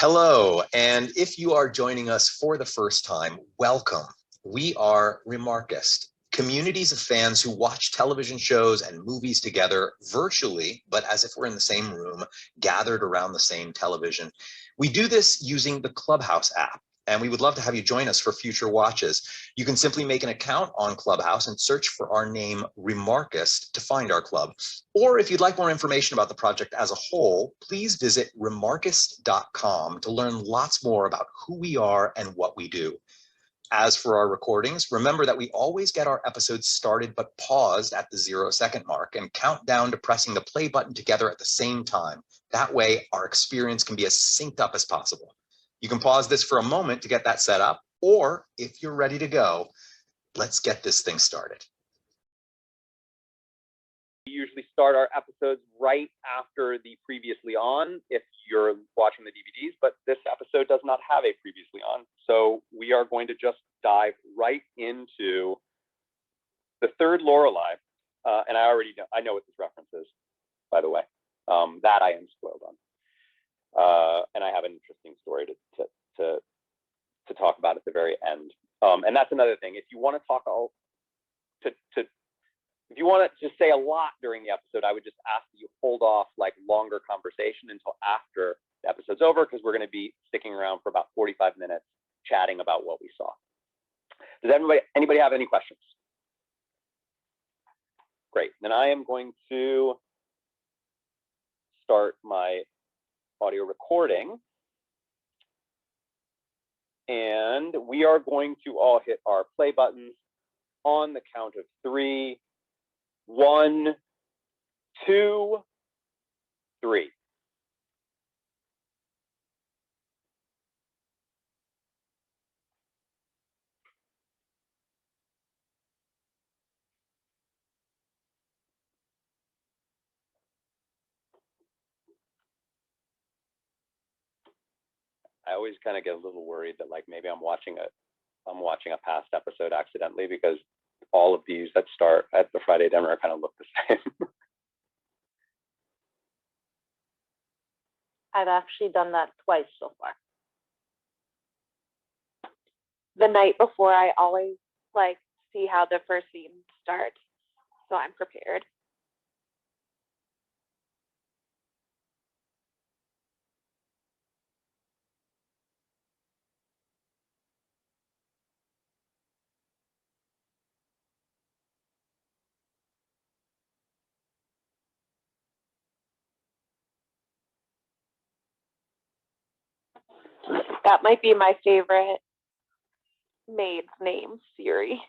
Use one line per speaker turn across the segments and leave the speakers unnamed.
Hello, and if you are joining us for the first time, welcome. We are Remarkist, communities of fans who watch television shows and movies together virtually, but as if we're in the same room, gathered around the same television. We do this using the Clubhouse app, and we would love to have you join us for future watches. You can simply make an account on Clubhouse and search for our name Remarkist to find our club. Or if you'd like more information about the project as a whole, please visit remarkist.com to learn lots more about who we are and what we do. As for our recordings, remember that we always get our episodes started but paused at the 0-second mark and count down to pressing the play button together at the same time. That way, our experience can be as synced up as possible. You can pause this for a moment to get that set up, or if you're ready to go, let's get this thing started.
We usually start our episodes right after the previously on if you're watching the DVDs, but this episode does not have a previously on. So we are going to just dive right into the third Lorelai. And I know what this reference is, by the way. That I am spoiled on. And I have an interesting story to talk about at the very end. And that's another thing. If you want to talk if you want to just say a lot during the episode, I would just ask that you hold off like longer conversation until after the episode's over, because we're going to be sticking around for about 45 minutes chatting about what we saw. Does anybody have any questions? Great. Then I am going to start my audio recording. And we are going to all hit our play buttons on the count of 3. 1, 2, 3. I always kind of get a little worried that like maybe I'm watching a past episode accidentally, because all of these that start at the Friday dinner kind of look the same.
I've actually done that twice so far. The night before, I always like see how the first scene starts, so I'm prepared. That might be my favorite maid's name, Siri.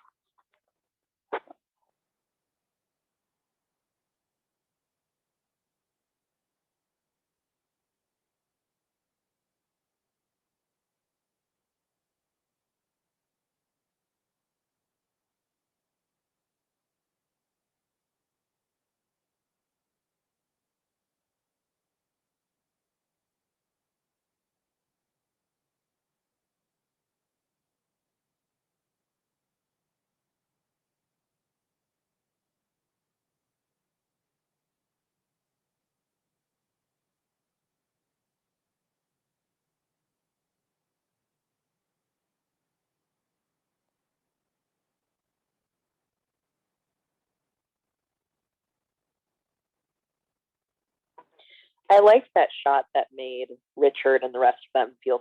I liked that shot that made Richard and the rest of them feel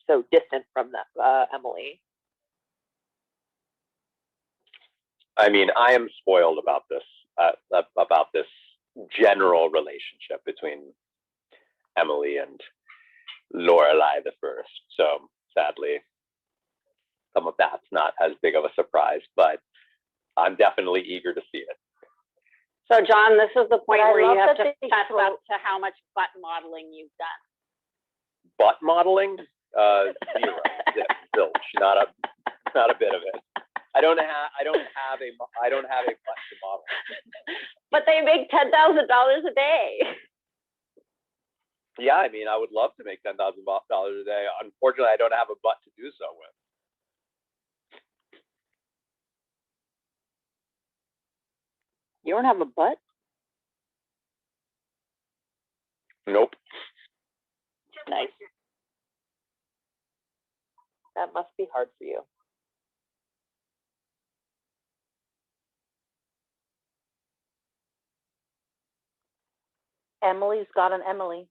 so distant from Emily.
I mean, I am spoiled about this general relationship between Emily and Lorelai the First. So sadly, some of that's not as big of a surprise, but I'm definitely eager to see it.
So, John, this is the point where you have to test up to how much butt modeling you've done.
Butt modeling? Zero. Zilch. Not a bit of it. I don't have a butt to model.
But they make $10,000 a day.
Yeah, I mean, I would love to make $10,000 a day. Unfortunately, I don't have a butt to do so with.
You don't have a butt?
Nope.
Nice.
That must be hard for you. Emily's got an Emily.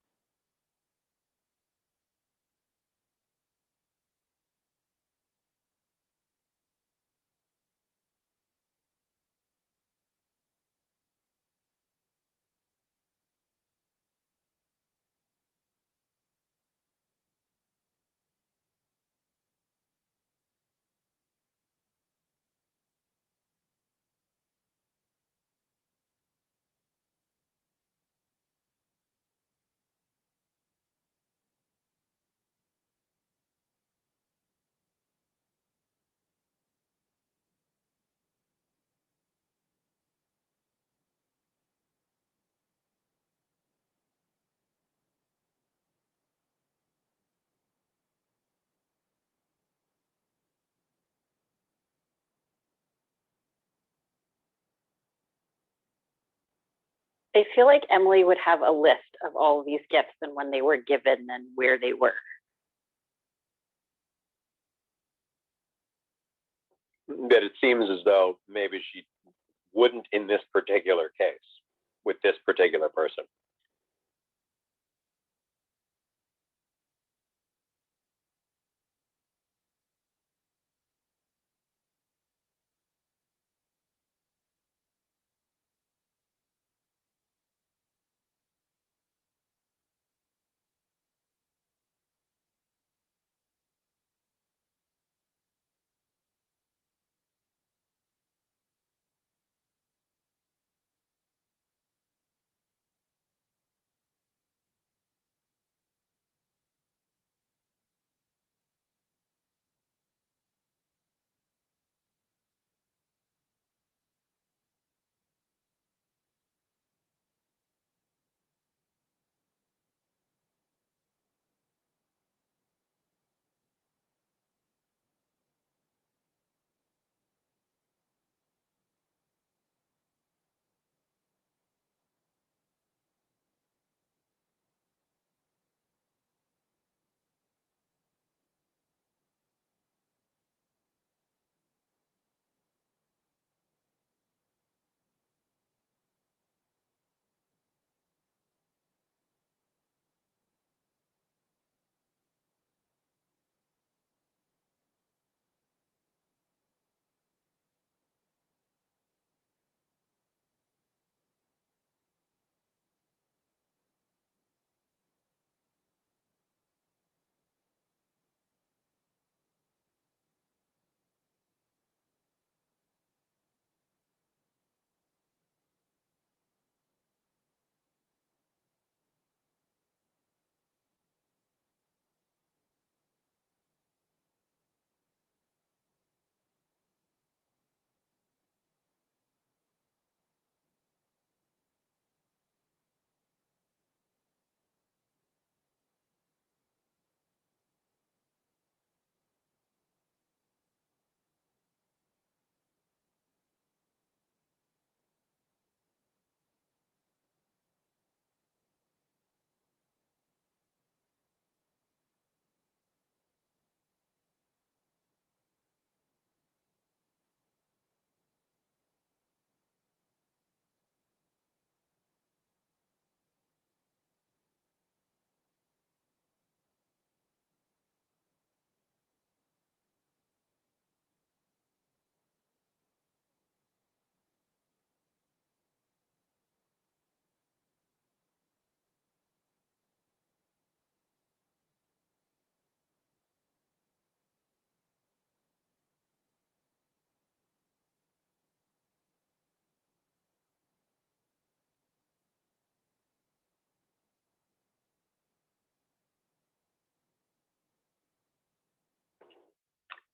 I feel like Emily would have a list of all of these gifts and when they were given and where they were.
But it seems as though maybe she wouldn't in this particular case with this particular person.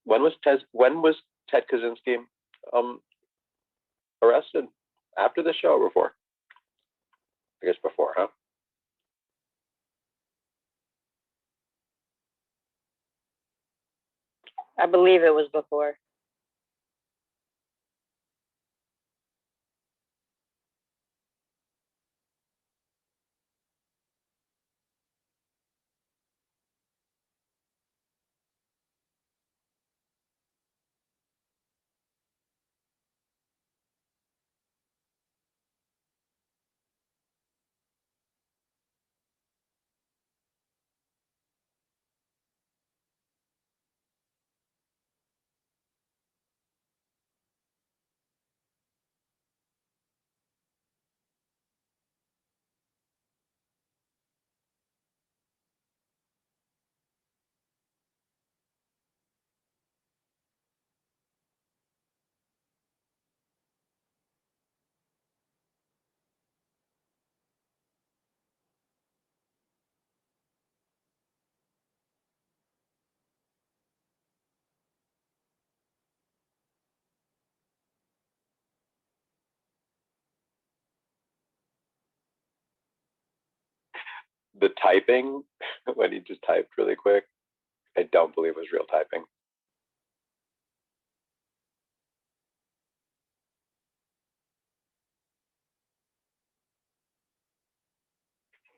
When was Ted Kaczynski arrested? After the show or before? I guess before, huh?
I believe it was before.
the typing when he just typed really quick, I don't believe was real typing.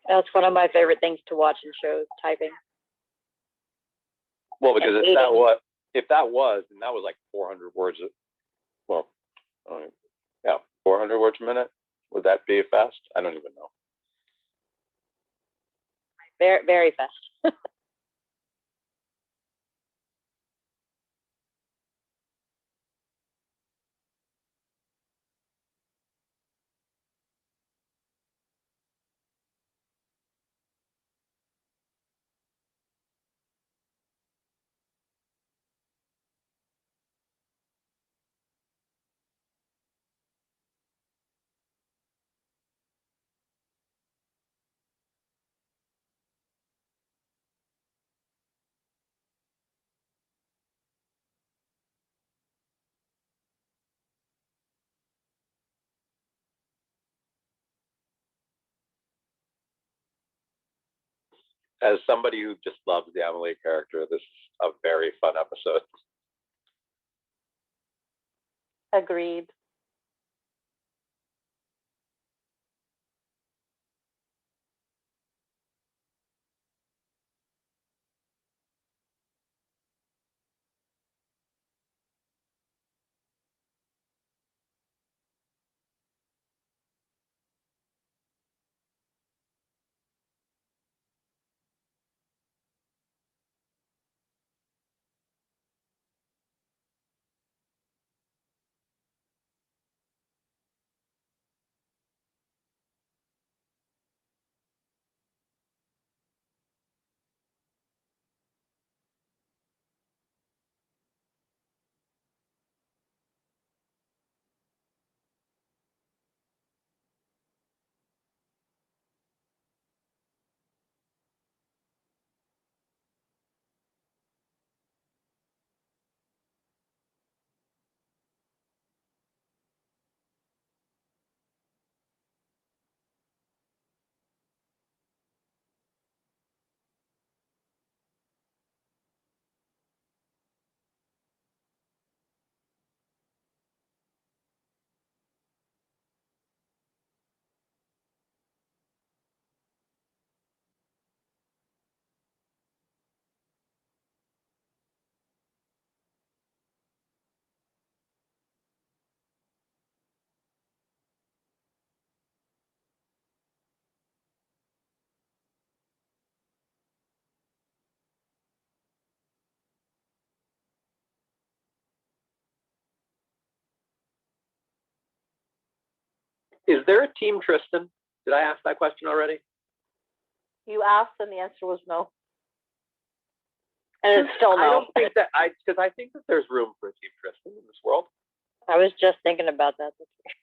That's one of my favorite things to watch in shows, typing.
Well, because if that was, and that was like 400 words, well, yeah, 400 words a minute. Would that be fast? I don't even know.
Very, very fast.
As somebody who just loves the Emily character, this is a very fun episode.
Agreed.
Is there a team Tristan? Did I ask that question already?
You asked and the answer was no.
And it's still no.
I don't think that because I think that there's room for a team Tristan in this world.
I was just thinking about that this week.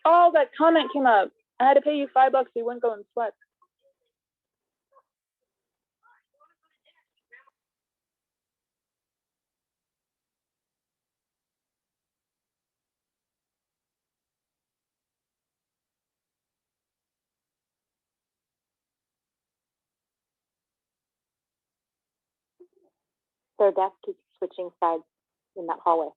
Oh, that comment came up. I had to pay you $5 so you wouldn't go and sweat.
Their desk keeps switching sides in that hallway.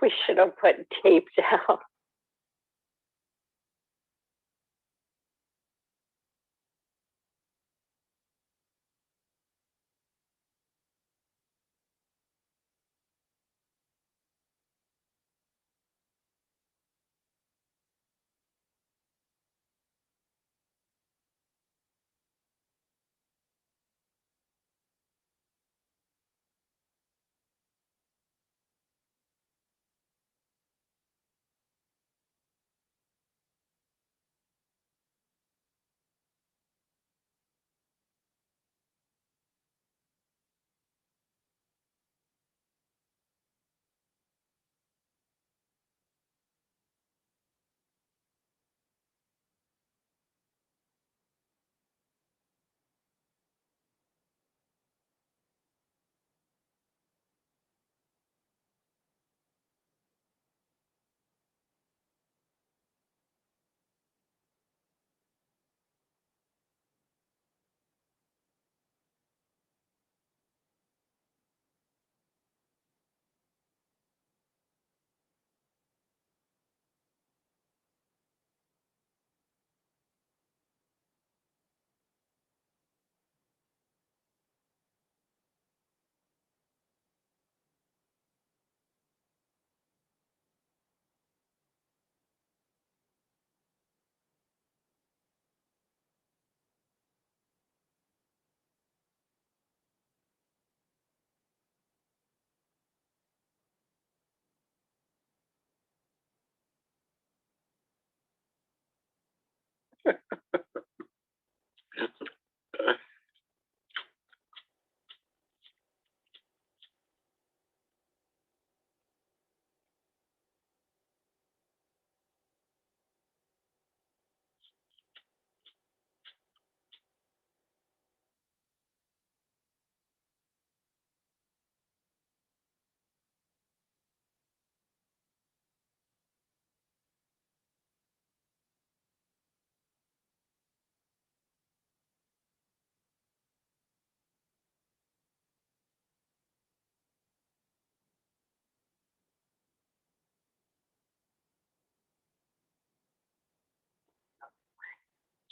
We should have put tape down.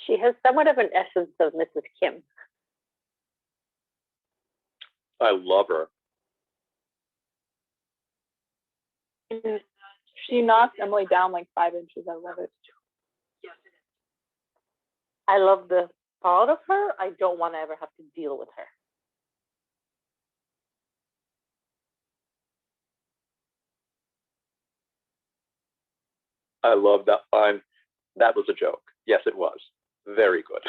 She has somewhat of an essence of Mrs. Kim.
I love her.
She knocks Emily down like 5 inches. I love it.
I love the thought of her. I don't want to ever have to deal with her.
I love that line. That was a joke. Yes, it was. Very good.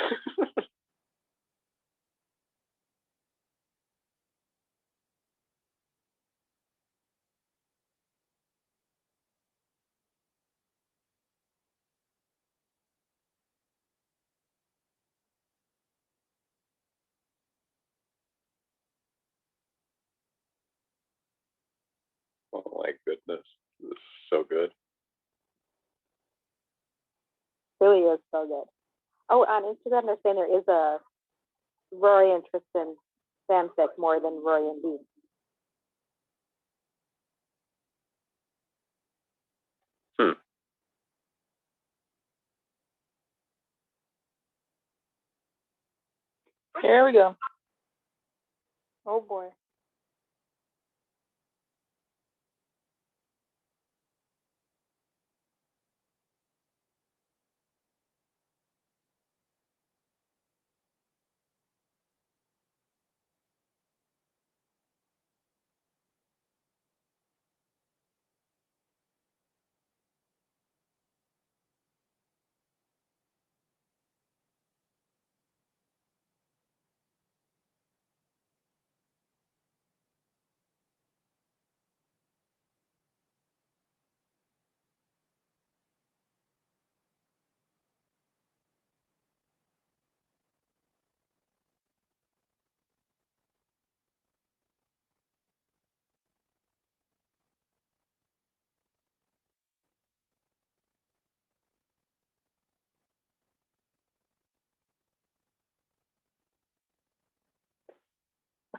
Oh my goodness. This is so good.
Really is so good. Oh, on Instagram, they're saying there is a Rory and Tristan fanfic more than Rory and Dean.
Here we go. Oh boy.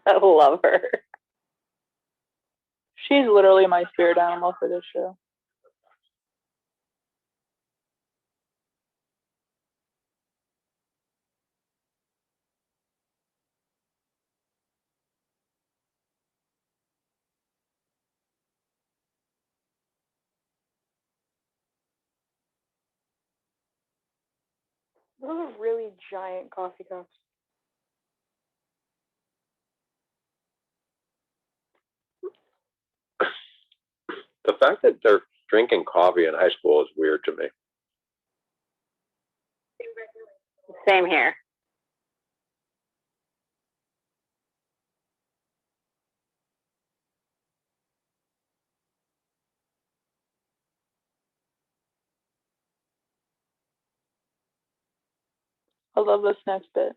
I love her.
She's literally my spirit animal for this show.
Those are really giant coffee cups.
The fact that they're drinking coffee in high school is weird to me.
Same here.
I love this next bit.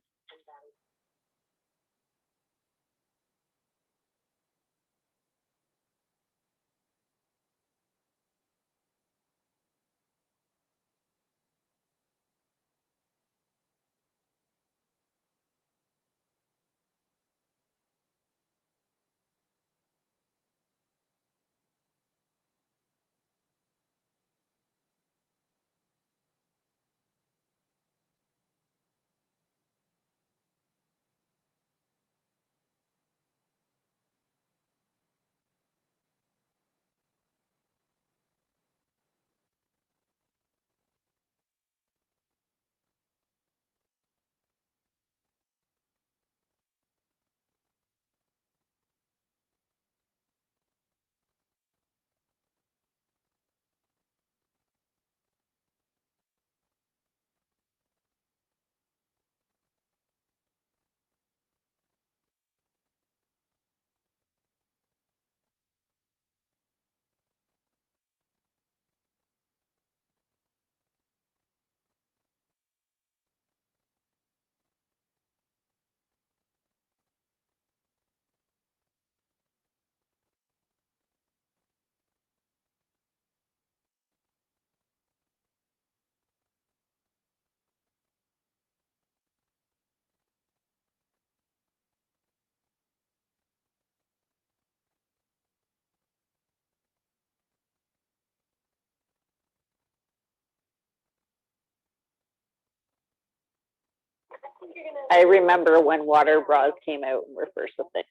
I remember when water bras came out and were first a thing.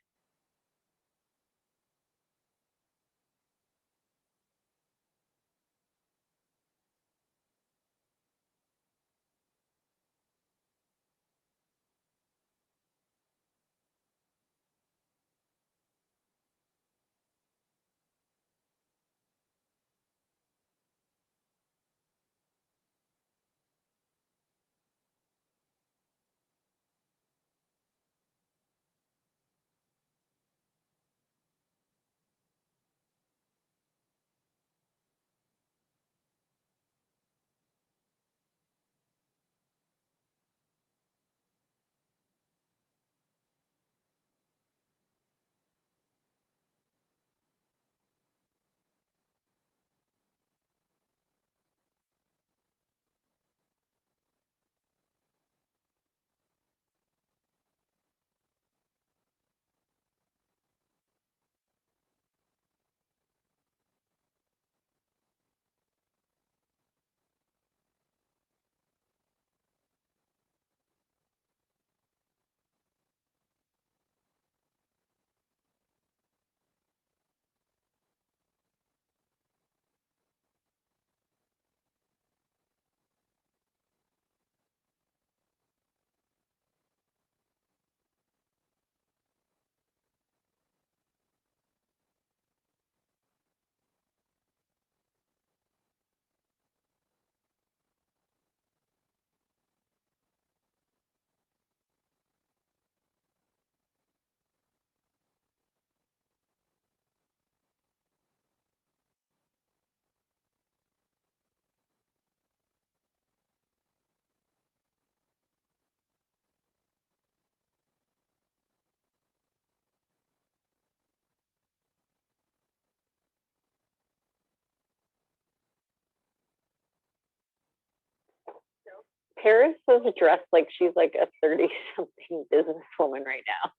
Paris is dressed like she's like a 30-something businesswoman right now.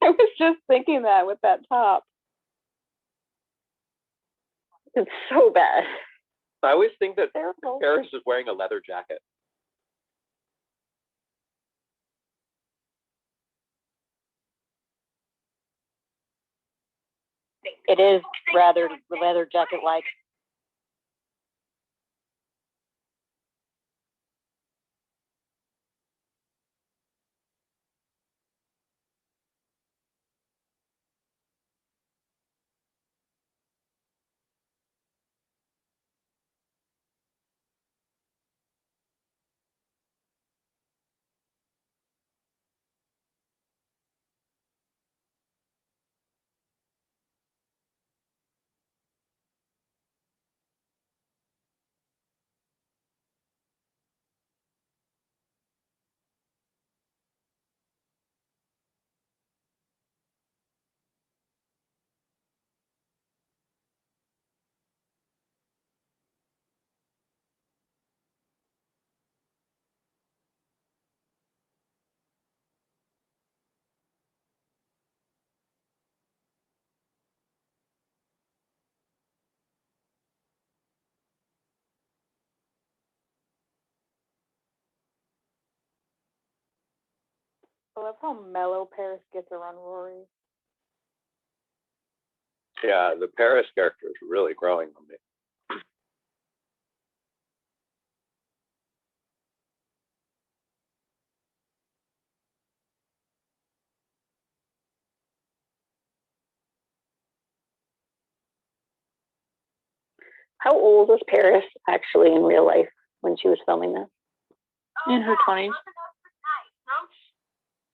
I was just thinking that with that top.
It's so bad.
I always think that
Terrible.
Paris is wearing a leather jacket.
It is rather leather jacket-like.
I love how mellow Paris gets around Rory.
Yeah, the Paris character is really growing on me.
How old was Paris actually in real life when she was filming this?
In her 20s.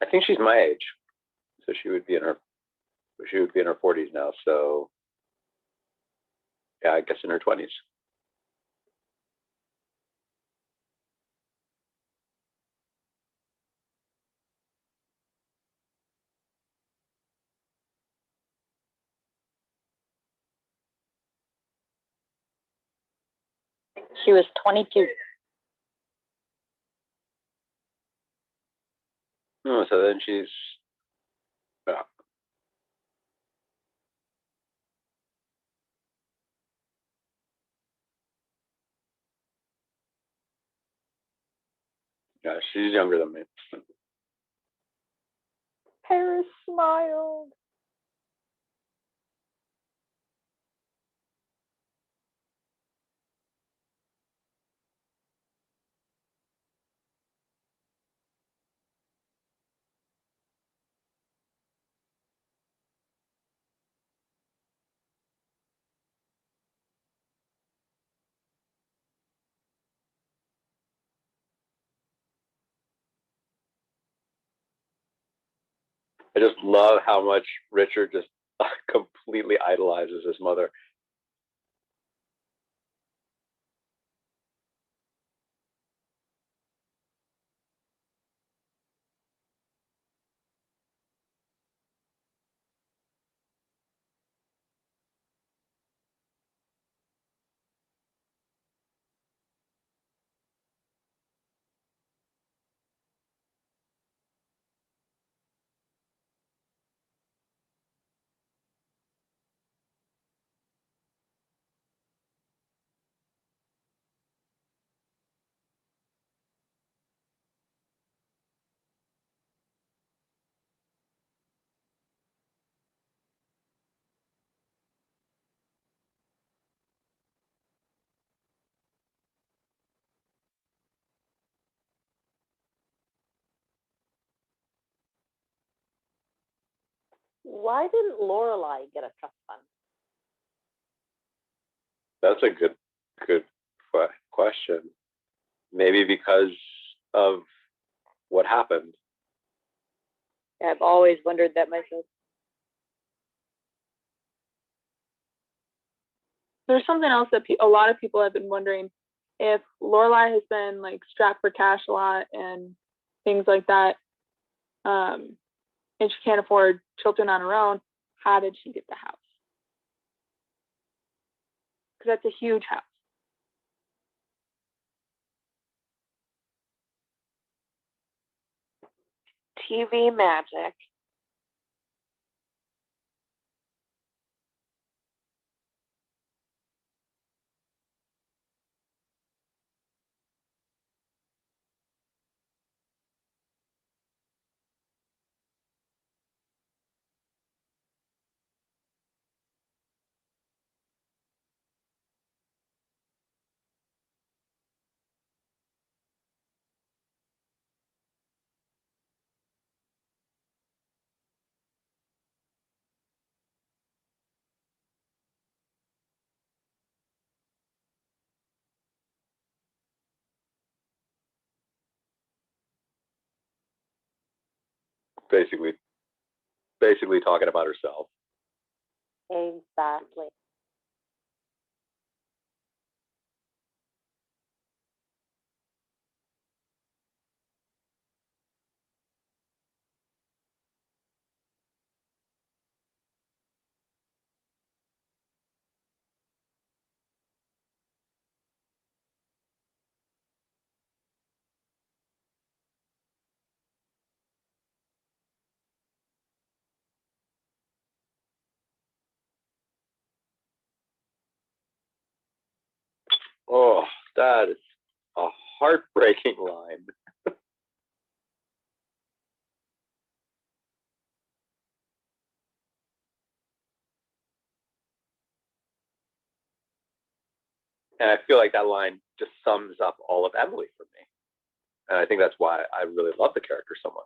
I think she's my age, so she would be in her 40s now. So yeah, I guess in her 20s.
She was 22.
Oh, so then she's yeah, she's younger than me.
Paris smiled.
I just love how much Richard just completely idolizes his mother.
Why didn't Lorelai get a trust fund?
That's a good question. Maybe because of what happened.
I've always wondered that myself.
There's something else that a lot of people have been wondering. If Lorelai has been like strapped for cash a lot and things like that, and she can't afford children on her own, how did she get the house? Because that's a huge house.
TV magic.
basically talking about herself.
Exactly.
Oh, that is a heartbreaking line. And I feel like that line just sums up all of Emily for me. And I think that's why I really love the character so much.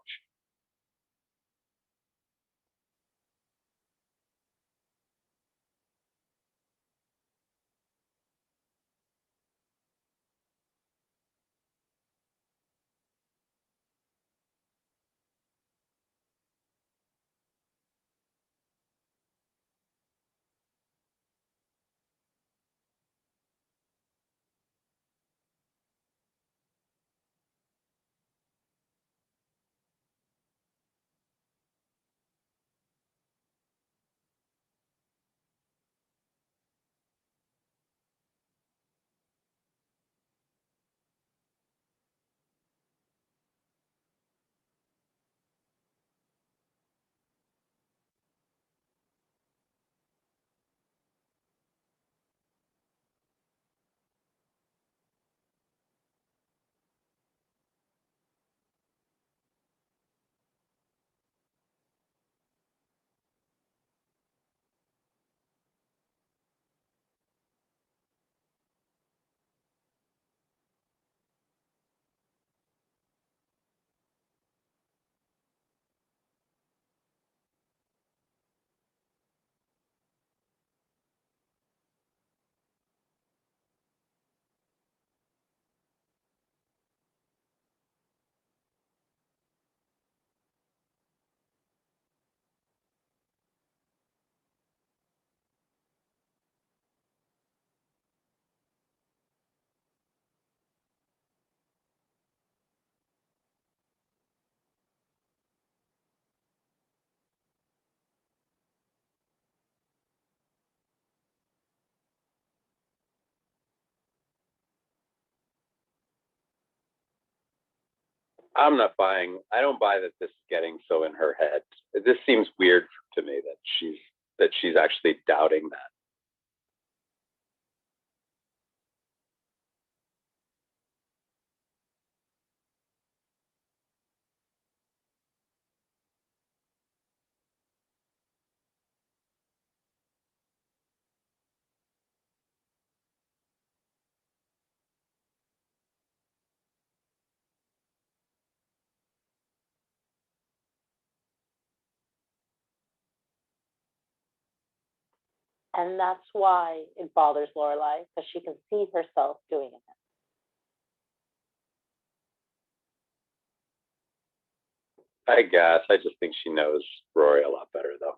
I don't buy that this is getting so in her head. This seems weird to me that she's actually doubting that.
And that's why it bothers Lorelai, because she can see herself doing it.
I guess. I just think she knows Rory a lot better, though.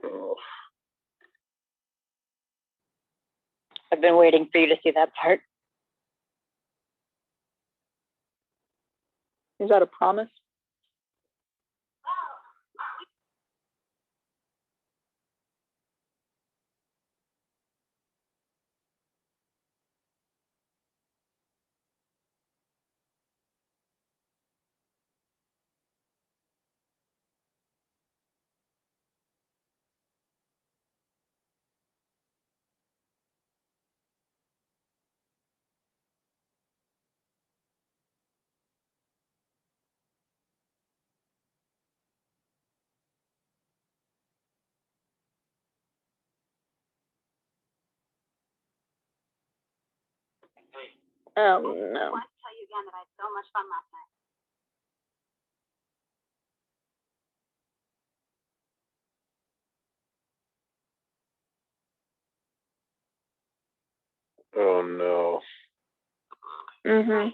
Oh.
I've been waiting for you to see that part.
Is that a promise? Oh no.
I want to tell you again that I had so much fun last night.
Oh no.
Mhm.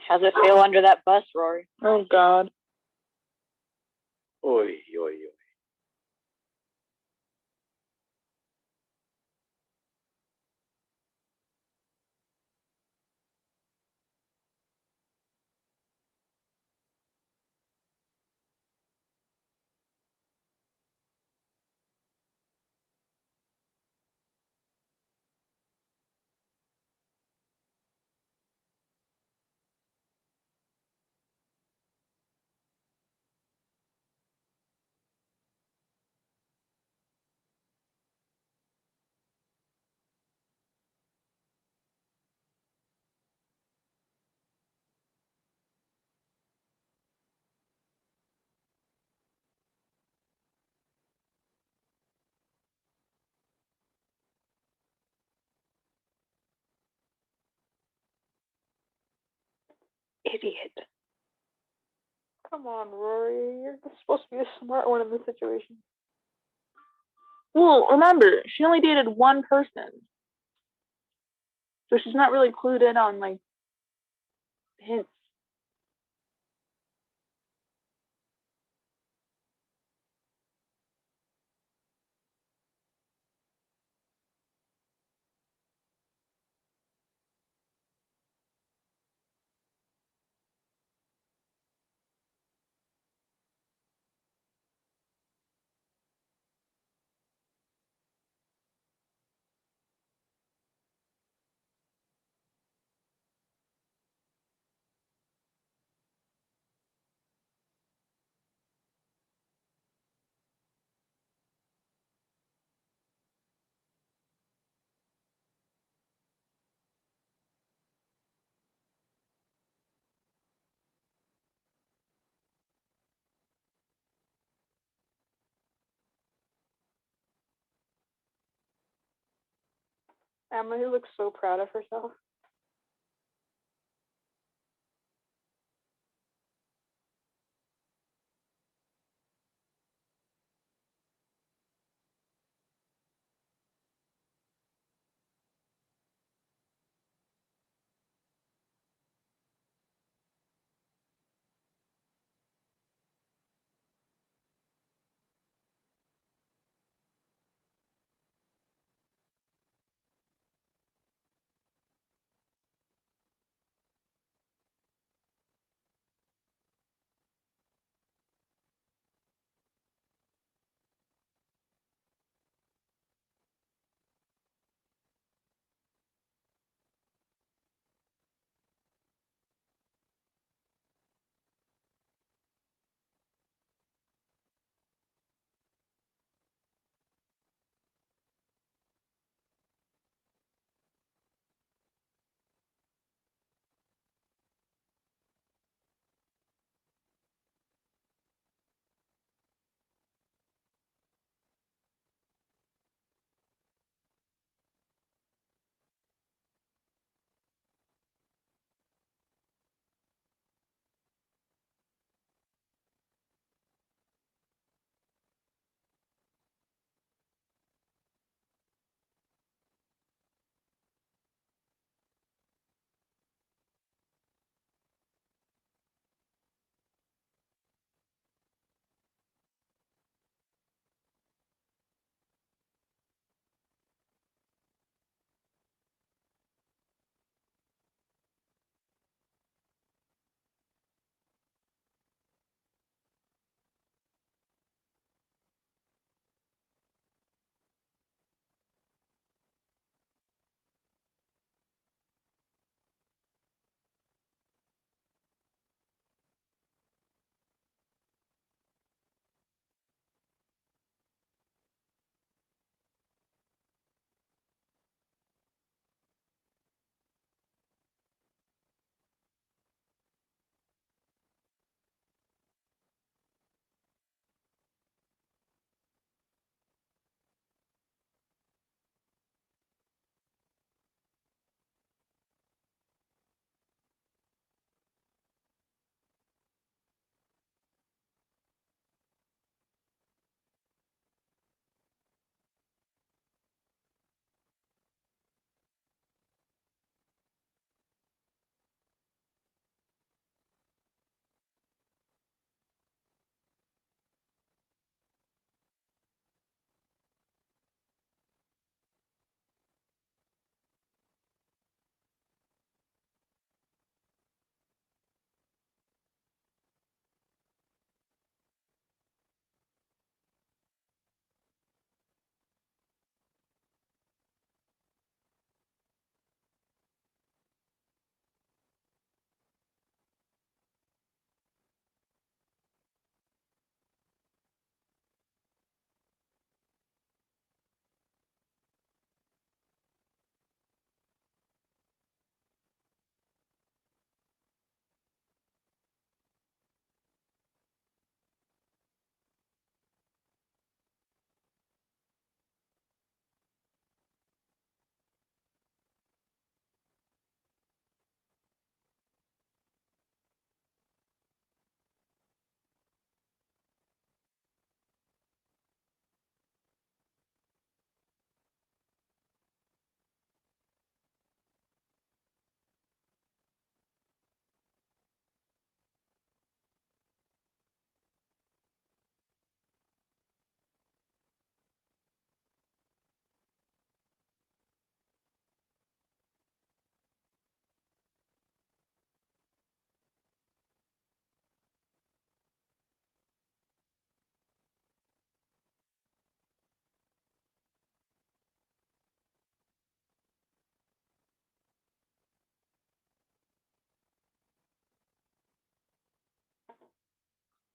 How's it feel under that bus, Rory?
Oh God.
Oy, oy, oy.
Idiot. Come on, Rory. You're supposed to be the smart one in this situation. Well, remember, she only dated one person. So she's not really clued in on, like, hints. Emily looks so proud of herself.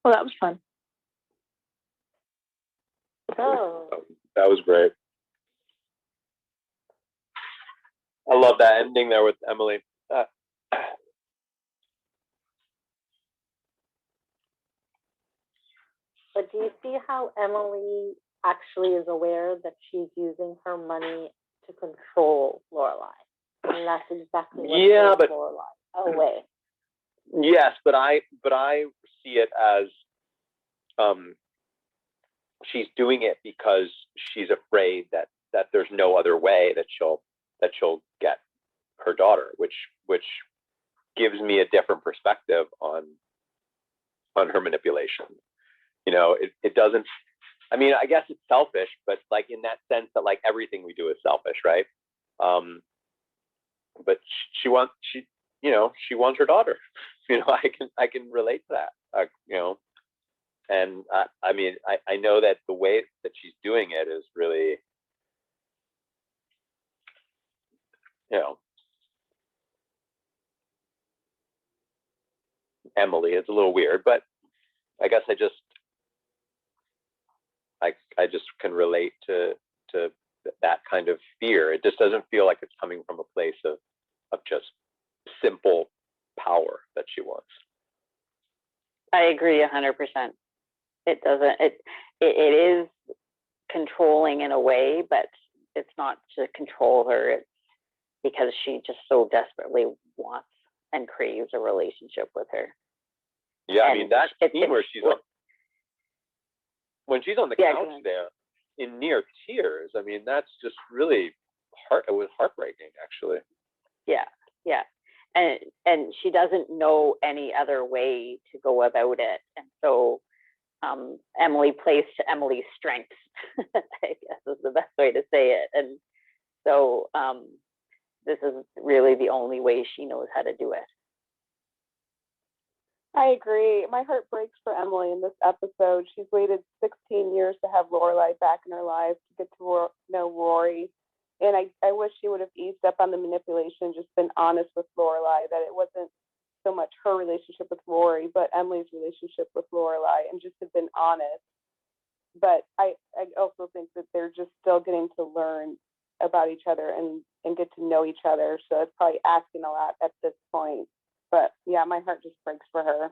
Well, that was fun.
Oh,
That was great. I love that ending there with Emily.
but do you see how Emily actually is aware that she's using her money to control Lorelai? And that's exactly what
but
Lorelai away.
yes, but I see it as she's doing it because she's afraid that there's no other way that she'll get her daughter, which gives me a different perspective on her manipulation. You know, it doesn't, I mean, I guess it's selfish, but like in that sense that like everything we do is selfish, right? But she wants her daughter. You know, I can relate to that. You know, and I mean, I know that the way that she's doing it is really, you know, Emily, it's a little weird, but I guess I just can relate to that kind of fear. It just doesn't feel like it's coming from a place of just simple power that she wants.
I agree 100%. It doesn't. It is controlling in a way, but it's not to control her. It's because she just so desperately wants and craves a relationship with her.
Yeah, I mean that scene where she's on, when she's on the couch there in near tears. I mean, that's just really it was heartbreaking, actually.
Yeah, yeah. And she doesn't know any other way to go about it. And so Emily plays to Emily's strengths, I guess is the best way to say it. And so this is really the only way she knows how to do it.
I agree. My heart breaks for Emily in this episode. She's waited 16 years to have Lorelai back in her life, to get to know Rory. And I wish she would have eased up on the manipulation, just been honest with Lorelai, that it wasn't so much her relationship with Rory, but Emily's relationship with Lorelai, and just have been honest. But I also think that they're just still getting to learn about each other and get to know each other. So it's probably asking a lot at this point. But yeah, my heart just breaks for her.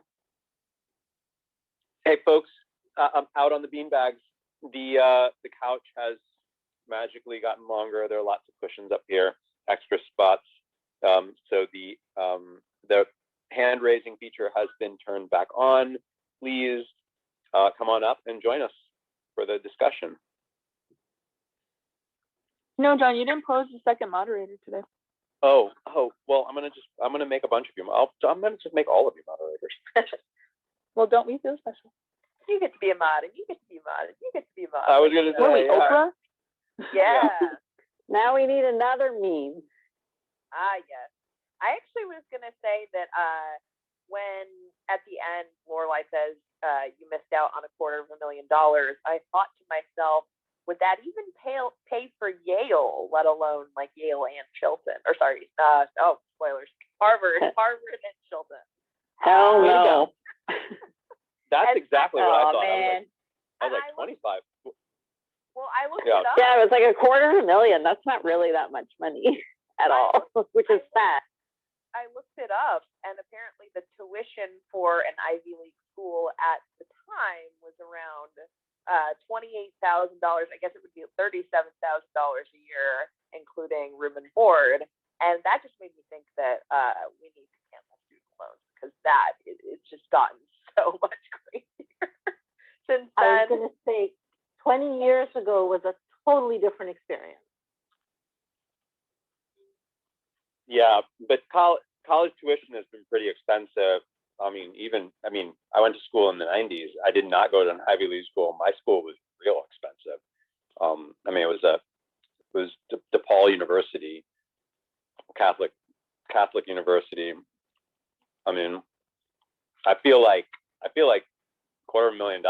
Hey, folks, I'm out on the beanbags. The couch has magically gotten longer. There are lots of cushions up here, extra spots. So the hand raising feature has been turned back on. Please come on up and join us for the discussion.
No, John, you didn't pose the second moderator today.
Oh, well, I'm gonna make a bunch of you. I'm gonna just make all of you moderators.
Well, don't we feel special?
You get to be a mod, and you get to be a mod, and you get to be a mod.
I was gonna say,
what are we, Oprah?
Yeah.
Now we need another meme.
Yes. I actually was gonna say that when at the end Lorelai says you missed out on $250,000, I thought to myself, would that even pay for Yale, let alone like Yale and Chilton? Or sorry, spoilers. Harvard and Chilton.
Hell no.
That's exactly what I thought.
Man.
I was like 25.
Well, I looked it up.
Yeah, it was like $250,000. That's not really that much money at all, which is sad.
I looked it up, and apparently the tuition for an Ivy League school at the time was around $28,000. I guess it would be $37,000 a year, including room and board. And that just made me think that we need to cancel student loans, because that it's just gotten so much crazier since then.
I was going to say, 20 years ago was a totally different experience.
Yeah, but college tuition has been pretty expensive. I went to school in the 90s. I did not go to an Ivy League school. My school was real expensive. It was DePaul University, Catholic University. I mean, I feel like $250,000.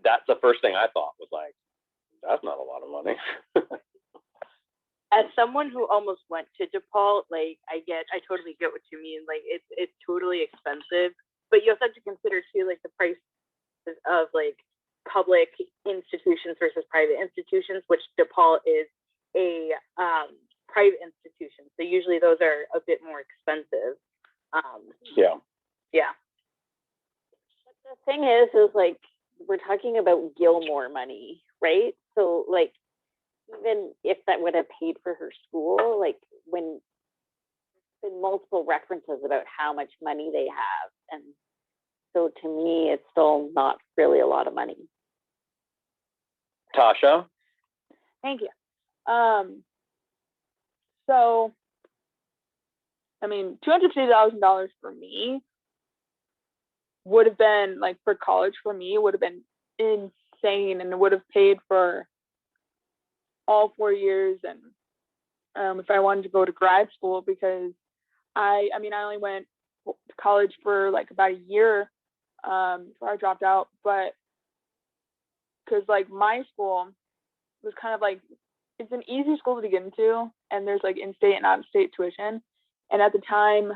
That's the first thing I thought was like, that's not a lot of money.
As someone who almost went to DePaul, like I totally get what you mean. Like it's totally expensive,
but you also have to consider too, like the price of like public institutions versus private institutions, which DePaul is a private institution. So usually those are a bit more expensive.
Yeah.
Yeah.
But the thing is like, we're talking about Gilmore money, right? So like, even if that would have paid for her school, like when been multiple references about how much money they have, and so to me it's still not really a lot of money.
Tasha?
Thank you. So I mean, $250,000 for me would have been like, for college for me would have been insane, and it would have paid for all 4 years, and if I wanted to go to grad school, because I mean I only went to college for like about a year before I dropped out, but because like my school was kind of like, it's an easy school to get into, and there's like in-state and out-of-state tuition. And at the time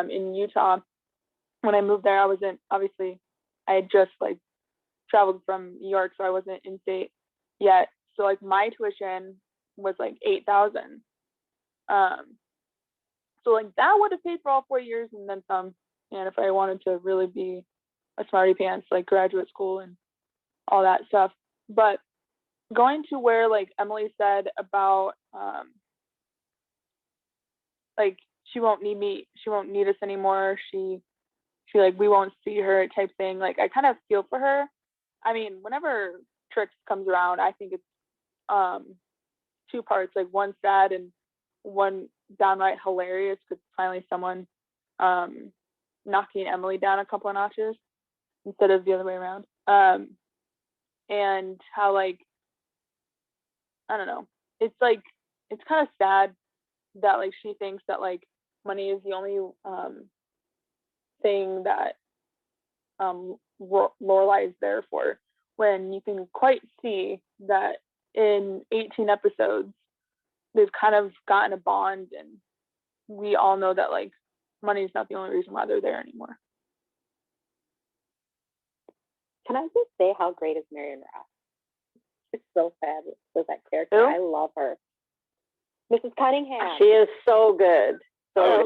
in Utah, when I moved there, I wasn't, obviously I had just like traveled from New York, so I wasn't in-state yet. So like my tuition was like $8,000. So like that would have paid for all 4 years and then some. And if I wanted to really be a smarty pants, like graduate school and all that stuff. But going to where like Emily said about like she won't need us anymore, she like we won't see her type thing, like I kind of feel for her. I mean, whenever Trix comes around, I think it's two parts, like one sad and one downright hilarious, because finally someone knocking Emily down a couple of notches instead of the other way around. And how like, I don't know, it's like, it's kind of sad that like she thinks that like money is the only thing that Lorelai is there for, when you can quite see that in 18 episodes they've kind of gotten a bond, and we all know that like money is not the only reason why they're there anymore.
Can I just say how great is Marion Ross? She's so fabulous with that character.
Who?
I love her. Mrs. Cunningham.
She is so good. So
I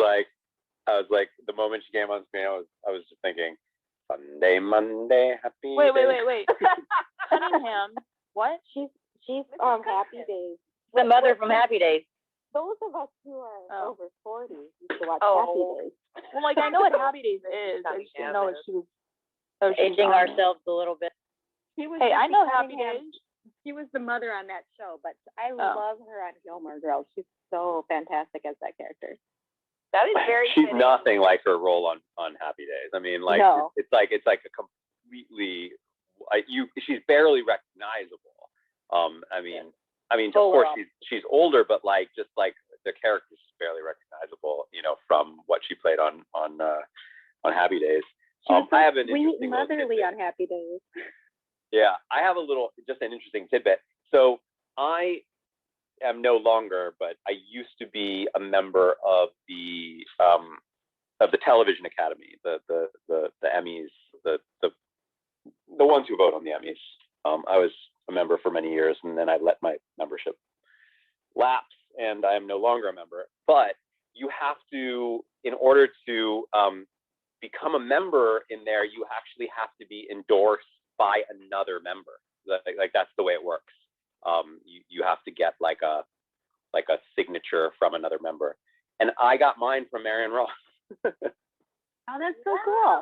was like, the moment she came on screen, I was just thinking, Monday, happy
Wait.
day.
Cunningham. What?
She's Happy Days.
the mother from Happy Days.
Those of us who are over 40 used to watch
Oh.
Happy Days.
Well, like I know what Happy Days is. I just didn't know what she was.
Aging ourselves a little bit.
She was
Hey, I know
Mrs.
Happy
Cunningham.
Days.
She was the mother on that show, but I love her on Gilmore Girls. She's so fantastic as that character.
That is very
She's
fitting.
nothing like her role on Happy Days. I mean, like
No.
it's like a completely she's barely recognizable. I mean, of course she's older, but like just like the character's barely recognizable, you know, from what she played on Happy Days. I have an
sweet
interesting little
motherly
tidbit.
on Happy Days.
Yeah, I have just an interesting tidbit. So I am no longer, but I used to be a member of the Television Academy, the Emmys, the ones who vote on the Emmys. I was a member for many years, and then I let my membership lapse, and I am no longer a member. But you have to, in order to become a member in there, you actually have to be endorsed by another member. Like that's the way it works. You have to get like a signature from another member, and I got mine from Marion Ross.
Oh, that's so cool.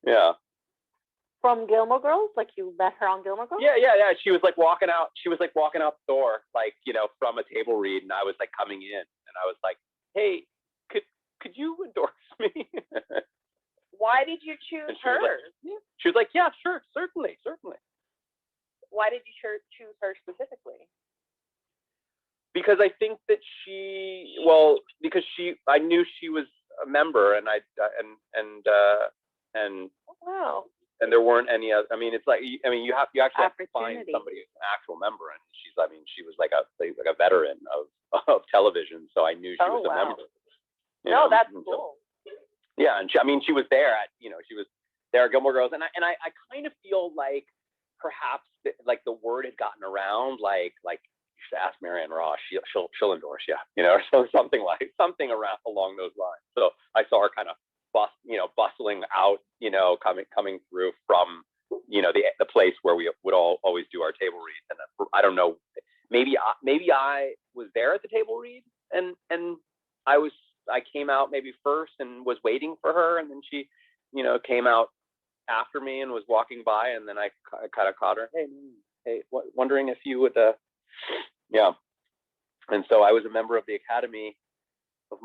Yeah.
From Gilmore Girls? Like you met her on Gilmore Girls?
Yeah. She was like walking out the door, like, you know, from a table read, and I was like coming in, and I was like, hey, could you endorse me?
Why did you choose her?
She was like, yeah, sure, certainly.
Why did you choose her specifically?
Because I think that I knew she was a member, and
Oh, wow.
and there weren't any other. I mean, it's like, you actually have to find
Opportunity.
somebody who's an actual member, and she was like a veteran of television, so I knew she was a member.
No, that's cool.
Yeah, and she was there at, she was there at Gilmore Girls, and I kind of feel like perhaps the word had gotten around, like you should ask Marianne Ross, she'll endorse you, or something around along those lines. So I saw her kind of bustling out, coming through from, the place where we would always do our table reads, and I don't know, maybe I was there at the table read, and I came out maybe first and was waiting for her, and then she, came out after me and was walking by, and then I kind of caught her. Hey, wondering if you would, yeah. And so I was a member of the Academy of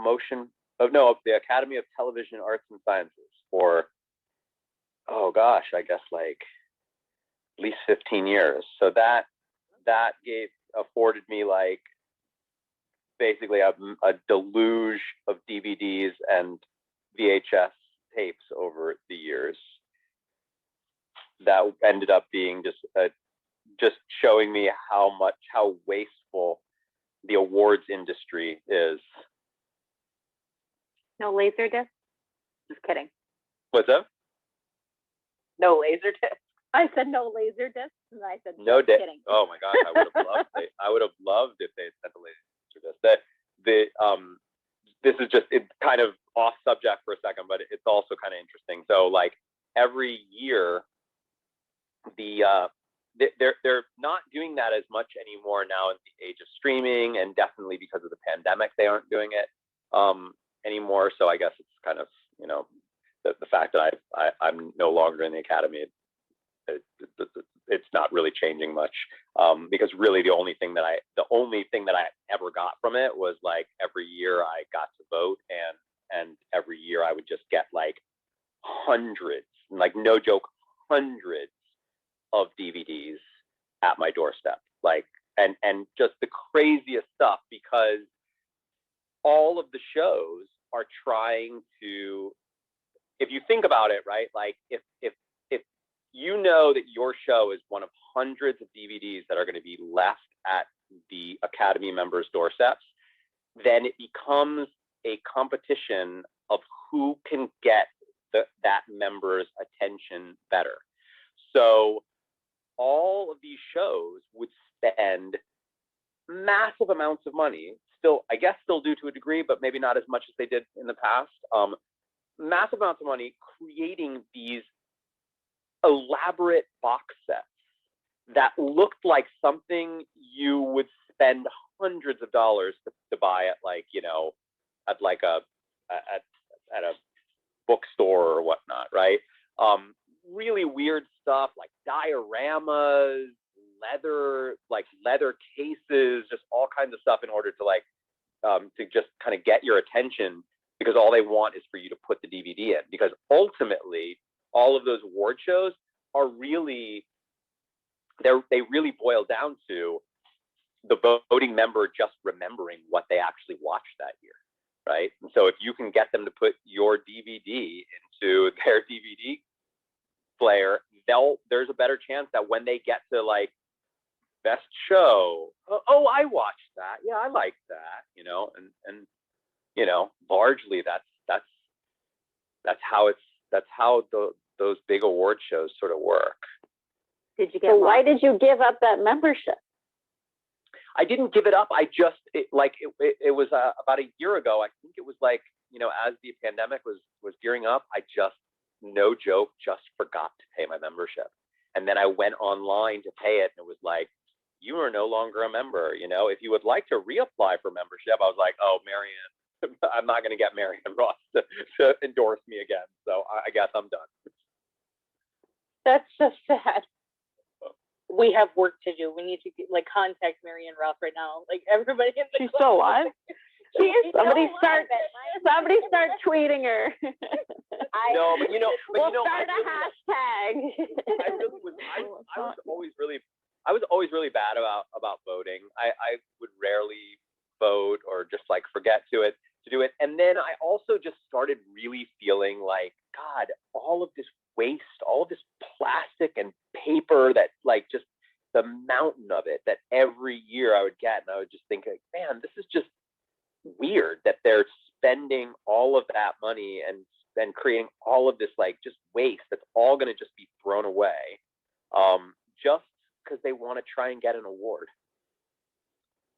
the Academy of Television Arts and Sciences for, oh gosh, I guess like at least 15 years. So that afforded me like basically a deluge of DVDs and VHS tapes over the years that ended up being just showing me how wasteful the awards industry is.
No laser disc? Just kidding.
What's up?
No laser disc.
I said no laser discs, and I said
no
just kidding.
Oh my gosh, I would have loved if they sent a laser disc. This is just, it's kind of off subject for a second, but it's also kind of interesting. So like every year, they're not doing that as much anymore now in the age of streaming, and definitely because of the pandemic, they aren't doing it anymore. So I guess it's kind of, the fact that I'm no longer in the Academy, it's not really changing much, because really the only thing that I ever got from it was like every year I got to vote, and every year I would just get like hundreds, like no joke, hundreds of DVDs at my doorstep, like, and just the craziest stuff, because all of the shows are trying to, if you think about it, right, like if you know that your show is one of hundreds of DVDs that are going to be left at the Academy members' doorsteps, then it becomes a competition of who can get that member's attention better. So all of these shows would spend massive amounts of money, still do to a degree, but maybe not as much as they did in the past, massive amounts of money creating these elaborate box sets that looked like something you would spend hundreds of dollars to buy at at a bookstore or whatnot, right? Really weird stuff like dioramas, leather cases, just all kinds of stuff in order to just kind of get your attention, because all they want is for you to put the DVD in, because ultimately all of those award shows are really, they really boil down to the voting member just remembering what they actually watched that year, right? And so if you can get them to put your DVD into their DVD player, there's a better chance that when they get to like best show, oh, I watched that, yeah, I liked that, and largely that's how those big award shows sort of work.
So why did you give up that membership?
I didn't give it up. I just, it was about a year ago. I think it was like, as the pandemic was gearing up, I just, no joke, just forgot to pay my membership. And then I went online to pay it, and it was like, you are no longer a member. If you would like to reapply for membership, I was like, oh, Marianne, I'm not going to get Marianne Ross to endorse me again. So I guess I'm done.
That's just sad. We have work to do. We need to contact Marianne Ross right now. Like everybody in the
She's still alive?
She is. Somebody start tweeting her.
No, but
we'll start a hashtag.
I was always really bad about voting. I would rarely vote, or just like forget to do it. And then I also just started really feeling like, God, all of this waste, all of this plastic and paper, that like just the mountain of it that every year I would get, and I would just think like, man, this is just weird that they're spending all of that money and and creating all of this like just waste that's all going to just be thrown away, just because they want to try and get an award.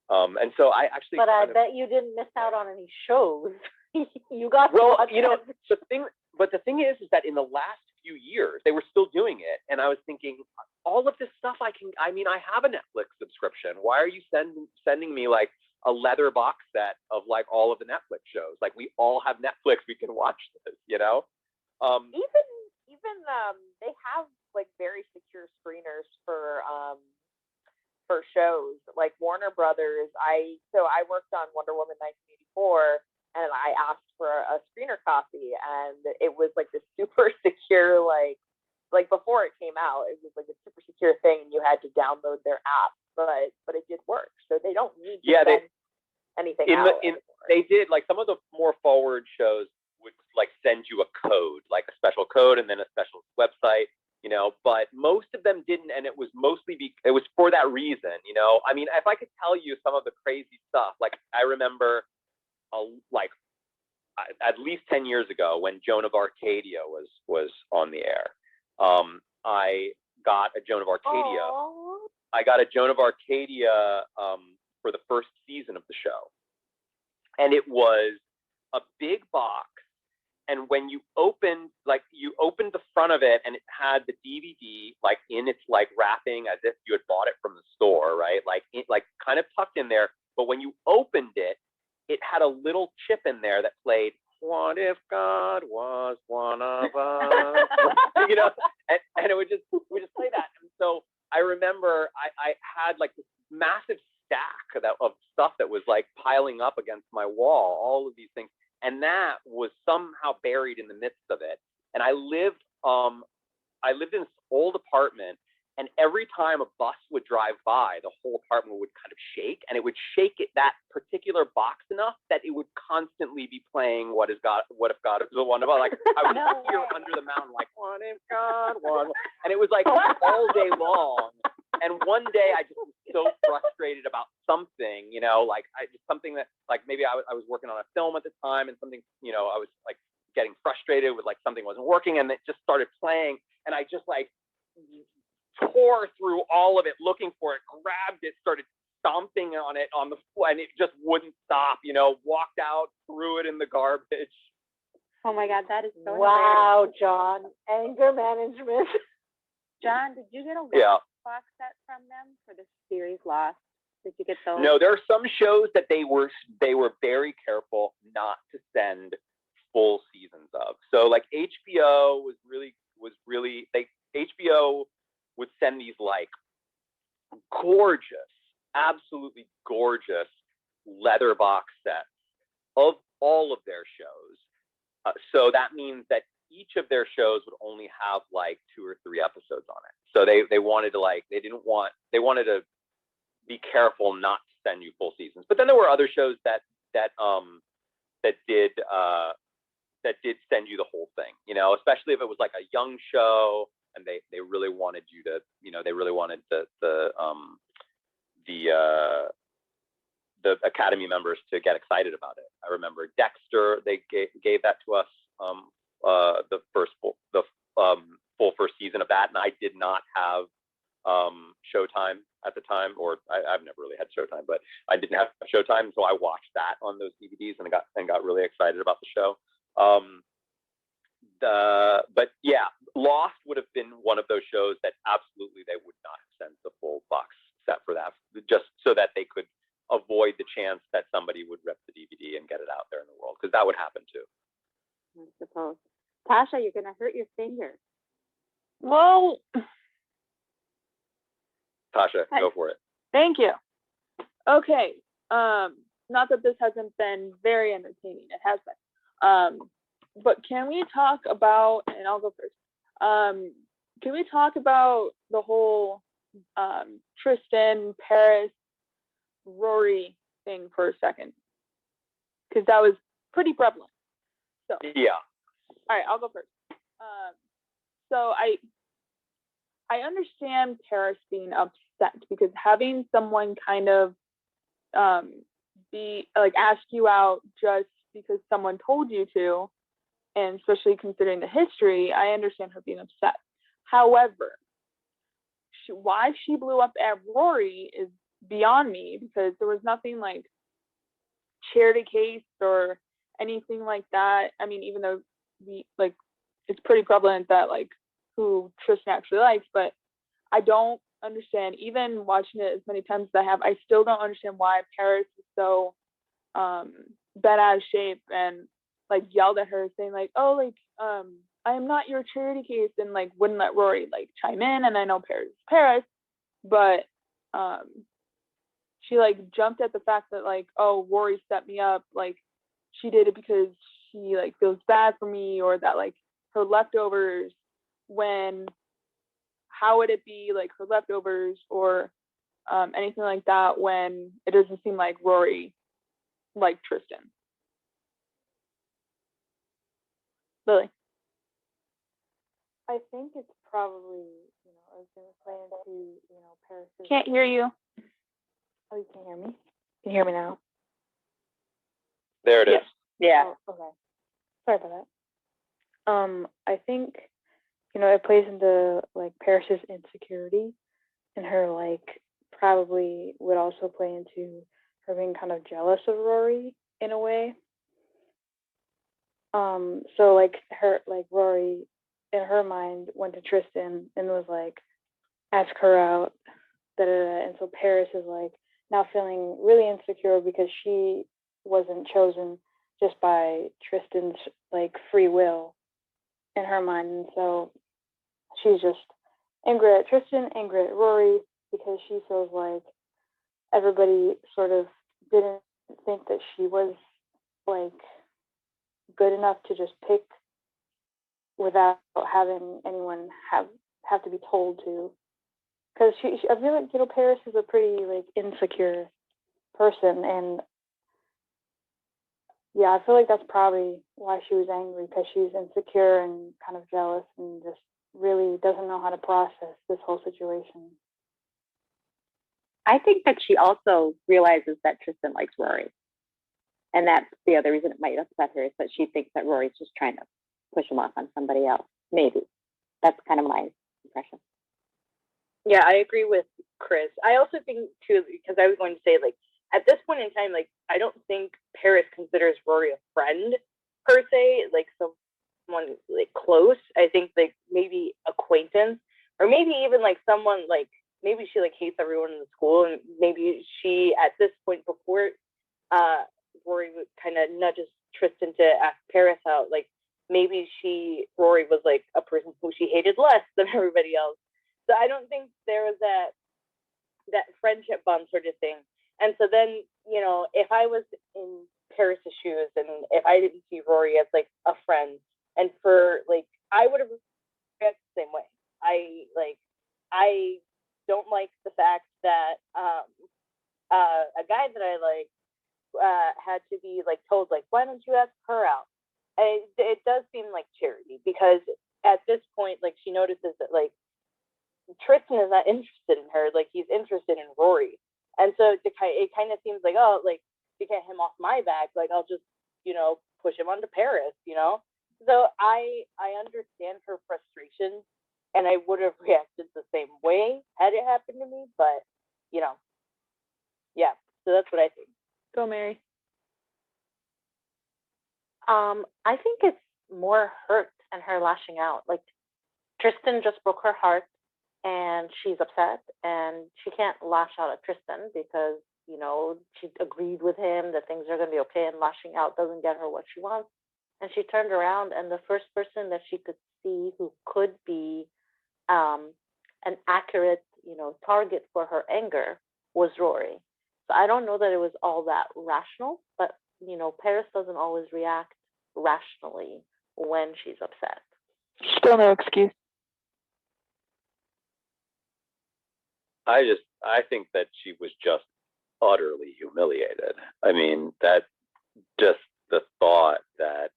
And so I actually.
But I bet you didn't miss out on any shows. You got to
well,
watch
you know,
everything.
the thing is that in the last few years they were still doing it, and I was thinking, all of this stuff I have a Netflix subscription. Why are you sending me like a leather box set of like all of the Netflix shows? Like, we all have Netflix, we can watch this, you know.
Even they have like very secure screeners for shows like Warner Brothers. I worked on Wonder Woman 1984, and I asked for a screener copy, and it was like this super secure, like before it came out, it was like a super secure thing, and you had to download their app, but it did work, so they don't need to send anything out.
They did, like, some of the more forward shows would like send you a code, like a special code, and then a special website, you know, but most of them didn't, and it was mostly it was for that reason, you know. I mean, if I could tell you some of the crazy stuff, like I remember like at least 10 years ago when Joan of Arcadia was on the air, I got a Joan of Arcadia.
Aww.
I got a Joan of Arcadia for the first season of the show, and it was a big box. And when you opened the front of it, and it had the DVD like in its like wrapping as if you had bought it from the store, right? Like kind of tucked in there. But when you opened it, it had a little chip in there that played "What If God Was One of Us," you know, and it would just play that. And so I remember I had like this massive stack of stuff that was like piling up against my wall, all of these things. And that was somehow buried in the midst of it. And I lived in this old apartment, and every time a bus would drive by, the whole apartment would kind of shake, and it would shake that particular box enough that it would constantly be playing What If God Is the One of Us? Like, I would hear under the mountain, like, what if God was, and it was like all day long. And one day I just was so frustrated about something, you know, like something that, like, maybe I was working on a film at the time, and something, you know, I was like getting frustrated with, like, something wasn't working, and it just started playing, and I just like tore through all of it looking for it, grabbed it, started stomping on it on the floor, and it just wouldn't stop, you know, walked out, threw it in the garbage.
Oh my God, that is so
wow,
hilarious.
John, anger management.
John, did you get a box set from them for the series Lost? Did you get those?
No, there are some shows that they were very careful not to send full seasons of. So like HBO HBO would send these like gorgeous, absolutely gorgeous leather box sets of all of their shows. So that means that each of their shows would only have like 2 or 3 episodes on it. So they wanted to be careful not to send you full seasons. But then there were other shows that did send you the whole thing, you know, especially if it was like a young show and they really wanted you to, you know, they really wanted the Academy members to get excited about it. I remember Dexter, they gave that to us, the full first season of that, and I did not have Showtime at the time, or I've never really had Showtime, but I didn't have Showtime, so I watched that on those DVDs and got really excited about the show. But yeah, Lost would have been one of those shows that absolutely they would not have sent the full box set for that, just so that they could avoid the chance that somebody would rip the DVD and get it out there in the world, because that would happen too.
I suppose. Tasha, you're gonna hurt your finger.
Well,
Tasha, go for it.
thank you. Okay. Not that this hasn't been very entertaining. It has been. But can we talk about, and I'll go first. Can we talk about the whole Tristan, Paris, Rory thing for a second? Because that was pretty prevalent. So
yeah.
All right, I'll go first. So I understand Paris being upset, because having someone kind of be like ask you out just because someone told you to and especially considering the history, I understand her being upset. However, why she blew up at Rory is beyond me, because there was nothing like charity case or anything like that. I mean, even though it's pretty prevalent that like who Tristan actually likes, but I don't understand, even watching it as many times as I have, I still don't understand why Paris is so bent out of shape and like yelled at her saying like, oh, like I am not your charity case, and like wouldn't let Rory like chime in. And I know Paris is Paris, but she like jumped at the fact that like, oh, Rory set me up, like she did it because she like feels bad for me, or that like her leftovers, when how would it be like her leftovers or anything like that when it doesn't seem like Rory liked Tristan. Lily.
I think it's probably, I was going to play into, Paris.
Can't hear you.
Oh, you can't hear me? Can you hear me now?
There it is.
Yeah.
Oh, okay. Sorry about that. I think, it plays into like Paris's insecurity, and her like probably would also play into her being kind of jealous of Rory in a way. So like Rory in her mind went to Tristan and was like, ask her out, and so Paris is like now feeling really insecure because she wasn't chosen just by Tristan's like free will in her mind, and so she's just angry at Tristan, angry at Rory, because she feels like everybody sort of didn't think that she was like good enough to just pick without having anyone have to be told to. Because I feel like Paris is a pretty like insecure person, and yeah, I feel like that's probably why she was angry, because she's insecure and kind of jealous and just really doesn't know how to process this whole situation.
I think that she also realizes that Tristan likes Rory. And that's the other reason it might upset her, is that she thinks that Rory's just trying to push him off on somebody else. Maybe. That's kind of my impression.
Yeah, I agree with Chris. I also think too, because I was going to say, like, at this point in time, like, I don't think Paris considers Rory a friend per se, like someone like close. I think like maybe acquaintance, or maybe even like someone like, maybe she like hates everyone in the school, and maybe she at this point before Rory kind of nudges Tristan to ask Paris out, like maybe Rory was like a person who she hated less than everybody else. So I don't think there was that friendship bond sort of thing. And so then, if I was in Paris's shoes and if I didn't see Rory as like a friend, and for like, I would have reacted the same way. I don't like the fact that a guy that I like had to be like told like, why don't you ask her out? And it does seem like charity, because at this point, like, she notices that like Tristan is not interested in her, like he's interested in Rory. And so it kind of seems like, oh, like to get him off my back, like I'll just push him onto Paris, So I understand her frustration, and I would have reacted the same way had it happened to me, but yeah, so that's what I think.
Go, Mary.
I think it's more hurt and her lashing out. Like, Tristan just broke her heart, and she's upset, and she can't lash out at Tristan because, she agreed with him that things are going to be okay, and lashing out doesn't get her what she wants. And she turned around, and the first person that she could see who could be an accurate, target for her anger was Rory. So I don't know that it was all that rational, but, Paris doesn't always react rationally when she's upset.
Still no excuse.
I think that she was just utterly humiliated. I mean, that just the thought that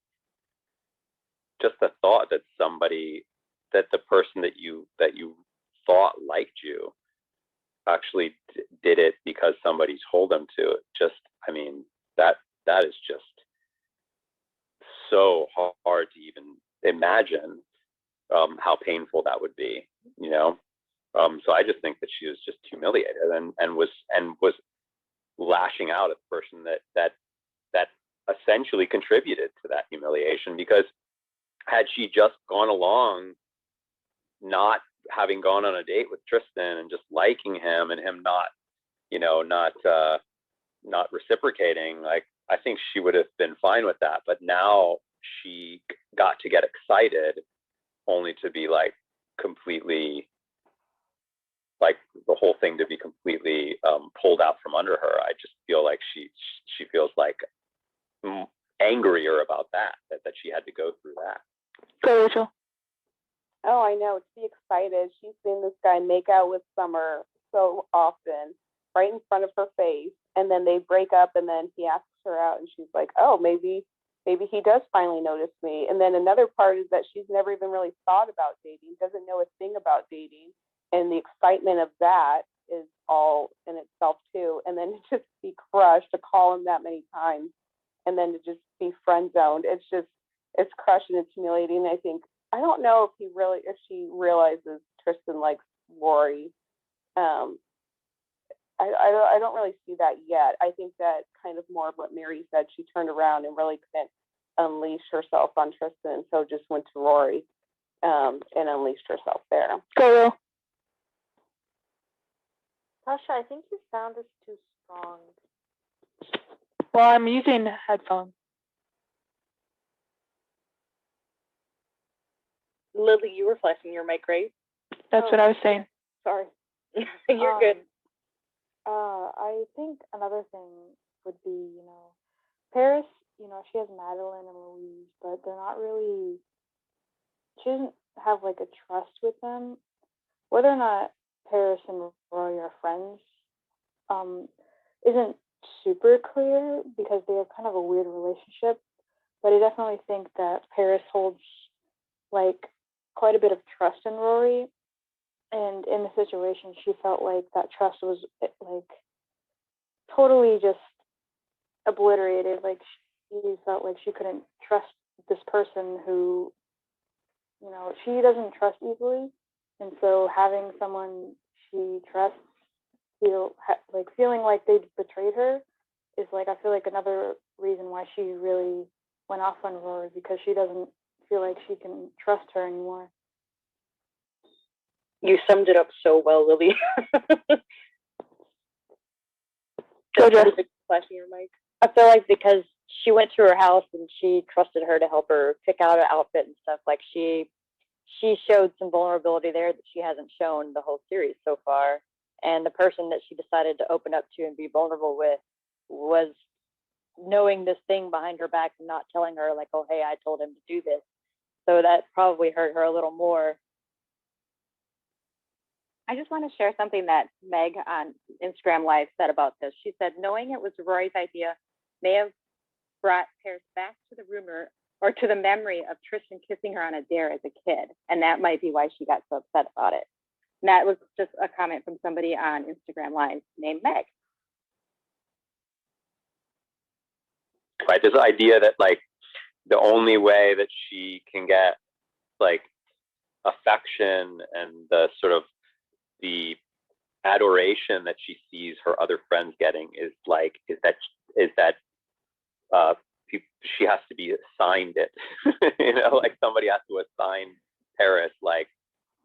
somebody, that the person that you thought liked you actually did it because somebody told them to. That is just so hard to even imagine how painful that would be, you know. So I just think that she was just humiliated and was lashing out at the person that essentially contributed to that humiliation, because had she just gone along, not having gone on a date with Tristan and just liking him and him not, you know, not reciprocating, like, I think she would have been fine with that. But now she got to get excited only to be like completely, like the whole thing to be completely pulled out from under her. I just feel like she feels like angrier about that she had to go through that.
Go, Rachel.
Oh, I know. To be excited. She's seen this guy make out with Summer so often, right in front of her face, and then they break up, and then he asks her out, and she's like, oh, maybe he does finally notice me. And then another part is that she's never even really thought about dating, doesn't know a thing about dating, and the excitement of that is all in itself too. And then to just be crushed, to call him that many times, and then to just be friend zoned, it's crushing, it's humiliating. I don't know if she realizes Tristan likes Rory. I don't really see that yet. I think that kind of more of what Mary said, she turned around and really couldn't unleash herself on Tristan, so just went to Rory and unleashed herself there.
Go.
Tasha, I think your sound is too strong.
Well, I'm using headphones.
Lily, you were flashing your mic, right?
That's what I was saying.
Sorry.
You're good.
I think another thing would be, you know, Paris, you know, she has Madeline and Louise, but they're not really, she doesn't have like a trust with them. Whether or not Paris and Rory are friends isn't super clear, because they have kind of a weird relationship, but I definitely think that Paris holds like quite a bit of trust in Rory, and in the situation she felt like that trust was like totally just obliterated. Like she felt like she couldn't trust this person who, you know, she doesn't trust easily, and so having someone she trusts feeling like they betrayed her is like, I feel like another reason why she really went off on Rory, because she doesn't feel like she can trust her anymore.
You summed it up so well, Lily. Flashing your mic.
I feel like because she went to her house and she trusted her to help her pick out an outfit and stuff, like she showed some vulnerability there that she hasn't shown the whole series so far. And the person that she decided to open up to and be vulnerable with was knowing this thing behind her back and not telling her, like, oh, hey, I told him to do this. So that probably hurt her a little more.
I just want to share something that Meg on Instagram Live said about this. She said, knowing it was Rory's idea may have brought Paris back to the rumor or to the memory of Tristan kissing her on a dare as a kid. And that might be why she got so upset about it. And that was just a comment from somebody on Instagram Live named Meg.
Right, this idea that like the only way that she can get like affection and the sort of the adoration that she sees her other friends getting is that she has to be assigned it. You know, like somebody has to assign Paris like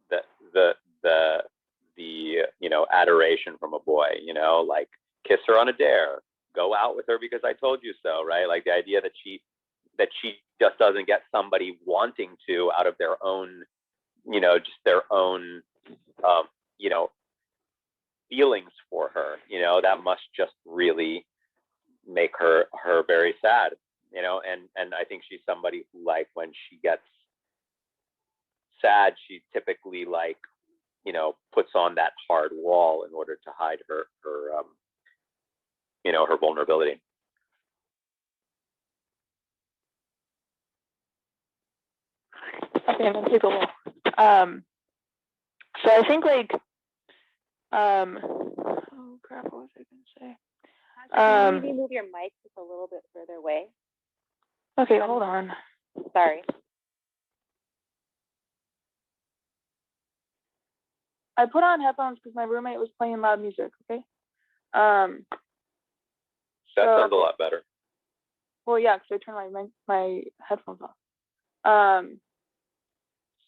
the you know, adoration from a boy, you know, like kiss her on a dare, go out with her because I told you so, right? Like the idea that she just doesn't get somebody wanting to out of their own, you know, just their own you know, feelings for her, you know, that must just really make her very sad, you know. And I think she's somebody who, like, when she gets sad, she typically, like, you know, puts on that hard wall in order to hide her you know, her vulnerability.
Okay, I'm gonna take a look. So I think like oh crap, what was I gonna say?
Can you maybe move your mic just a little bit further away?
Okay, hold on.
Sorry.
I put on headphones because my roommate was playing loud music. Okay.
That sounds a lot better.
Well, yeah, because I turned my headphones off.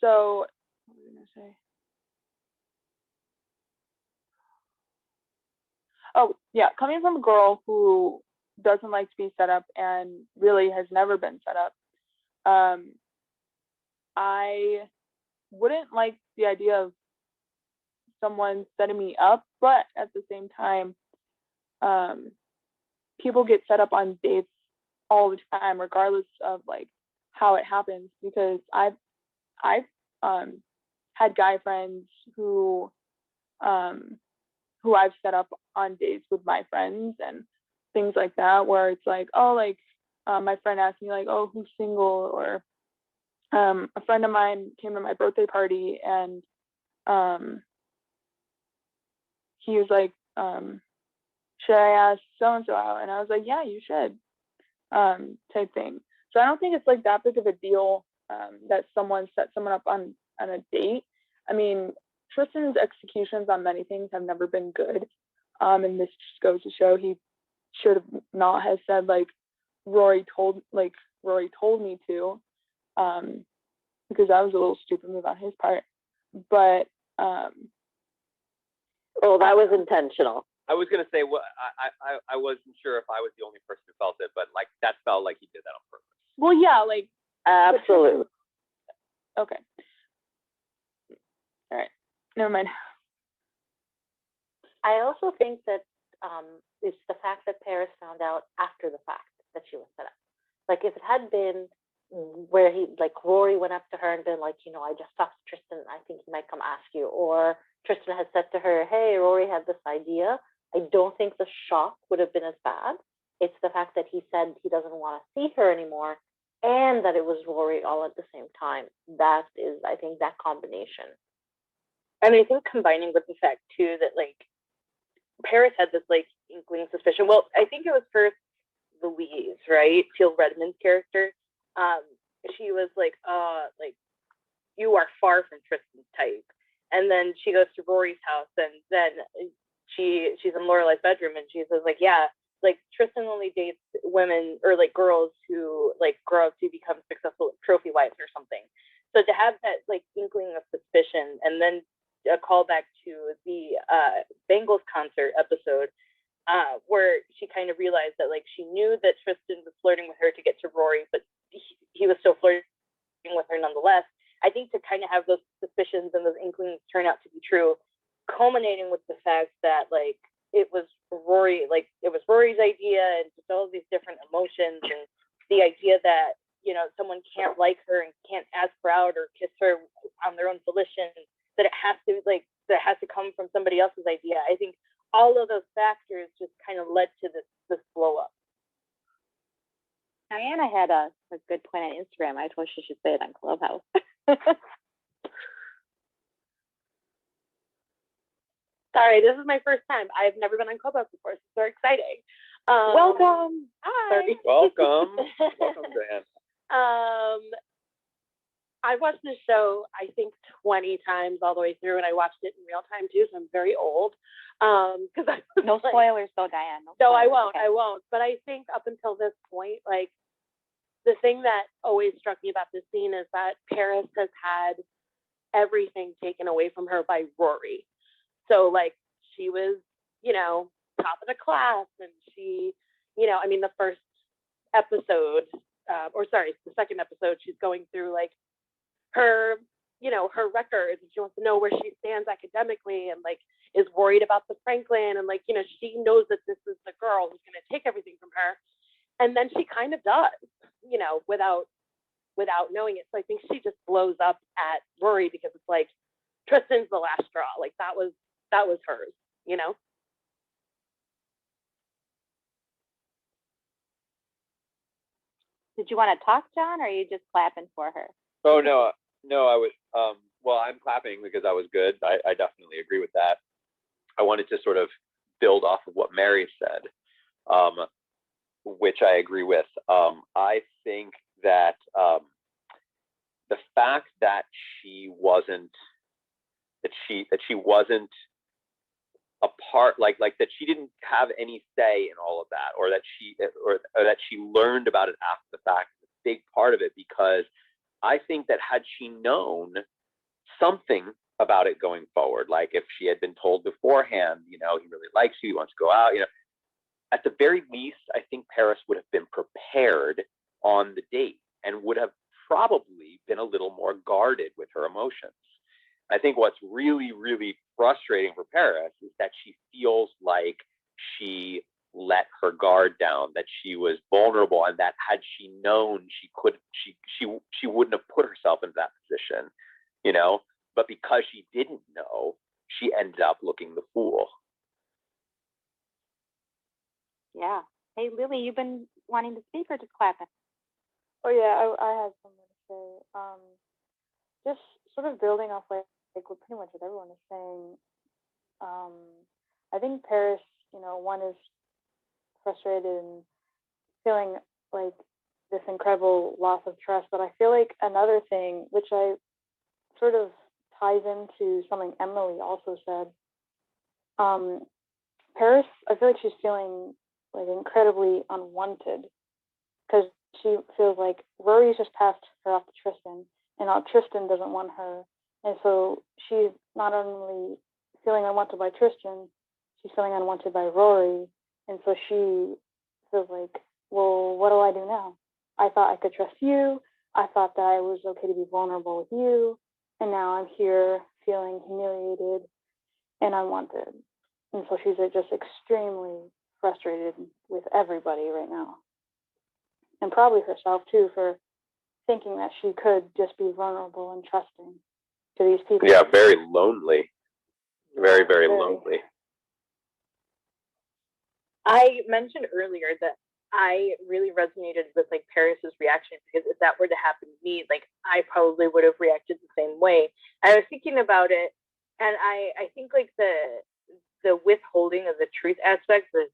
So what was I gonna say? Oh, yeah, coming from a girl who doesn't like to be set up and really has never been set up, I wouldn't like the idea of someone setting me up, but at the same time, people get set up on dates all the time, regardless of like how it happens. Because I've had guy friends who I've set up on dates with my friends and things like that, where it's like, oh, like my friend asked me like, oh, who's single, or a friend of mine came to my birthday party and he was like, should I ask so and so out? And I was like, yeah, you should, type thing. So I don't think it's like that big of a deal that someone set someone up on a date. I mean, Tristan's executions on many things have never been good, and this just goes to show he should have not have said like Rory told me to, because that was a little stupid move on his part. But
well, that was intentional.
I was gonna say, well, I wasn't sure if I was the only person who felt it, but like that felt like he did that on purpose.
Well, yeah, like
absolutely.
Okay. All right. Never mind.
I also think that it's the fact that Paris found out after the fact that she was set up. Like if it had been where Rory went up to her and been like, I just talked to Tristan, I think he might come ask you, or Tristan had said to her, hey, Rory had this idea, I don't think the shock would have been as bad. It's the fact that he said he doesn't want to see her anymore, and that it was Rory all at the same time. That is, I think, that combination.
And I think combining with the fact too that like Paris had this like inkling suspicion. Well, I think it was first Louise, right? Teal Redmond's character. She was like you are far from Tristan's type. And then she goes to Rory's house, and then she's in Lorelai's bedroom, and she says like, yeah, like Tristan only dates women or like girls who like grow up to become successful trophy wives or something. So to have that like inkling of suspicion, and then a callback to the Bengals concert episode, where she kind of realized that like she knew that Tristan was flirting with her to get to Rory, but he was still flirting with her nonetheless. I think to kind of have those suspicions and those inklings turn out to be true, culminating with the fact that like it was Rory's idea, and just all of these different emotions, and the idea that someone can't like her and can't ask her out or kiss her on their own volition, that it has to come from somebody else's idea. I think all of those factors just kind of led to this blow up.
Diana had a good point on Instagram. I told she should say it on Clubhouse.
Sorry, this is my first time. I've never been on Clubhouse before, so it's very exciting.
Welcome.
Hi.
Welcome. Welcome, Dan.
I watched this show, I think, 20 times all the way through, and I watched it in real time too, so I'm very old.
No spoilers though, Diane.
No, I won't. Okay. I won't. But I think up until this point, like, the thing that always struck me about this scene is that Paris has had everything taken away from her by Rory. So, like, she was, top of the class, and she, the first episode, the second episode, she's going through, like, her, her records, and she wants to know where she stands academically, and, like, is worried about the Franklin, and, like, she knows that this is the girl who's going to take everything from her. And then she kind of does, without knowing it. So I think she just blows up at Rory because it's like, Tristan's the last straw. Like that was hers,
Did you want to talk, John, or are you just clapping for her?
Oh, no, I was, well, I'm clapping because I was good. I definitely agree with that. I wanted to sort of build off of what Mary said, which I agree with. I think that the fact that she wasn't she wasn't a part, like that she didn't have any say in all of that, or that she learned about it after the fact. Is a big part of it, because I think that had she known something about it going forward, like if she had been told beforehand, he really likes you, he wants to go out, at the very least, I think Paris would have been prepared on the date and would have probably been a little more guarded with her emotions. I think what's really, really frustrating for Paris is that she feels like she let her guard down, that she was vulnerable, and that had she known, she wouldn't have put herself in that position, But because she didn't know, she ended up looking the fool.
Yeah. Hey, Lily, you've been wanting to speak or just clapping?
Oh yeah, I had something to say. Just sort of building off like what pretty much what everyone is saying. I think Paris, one is frustrated and feeling like this incredible loss of trust, but I feel like another thing, which I sort of ties into something Emily also said. Paris, I feel like she's feeling like incredibly unwanted because she feels like Rory's just passed her off to Tristan, and now Tristan doesn't want her, and so she's not only feeling unwanted by Tristan, she's feeling unwanted by Rory, and so she feels like, well, what do I do now? I thought I could trust you. I thought that I was okay to be vulnerable with you, and now I'm here feeling humiliated and unwanted. And so she's just extremely frustrated with everybody right now. And probably herself too, for thinking that she could just be vulnerable and trusting to these people.
Yeah, very lonely. Very, very lonely.
I mentioned earlier that I really resonated with like Paris's reaction, because if that were to happen to me, like I probably would have reacted the same way. I was thinking about it, and I think like the withholding of the truth aspect, the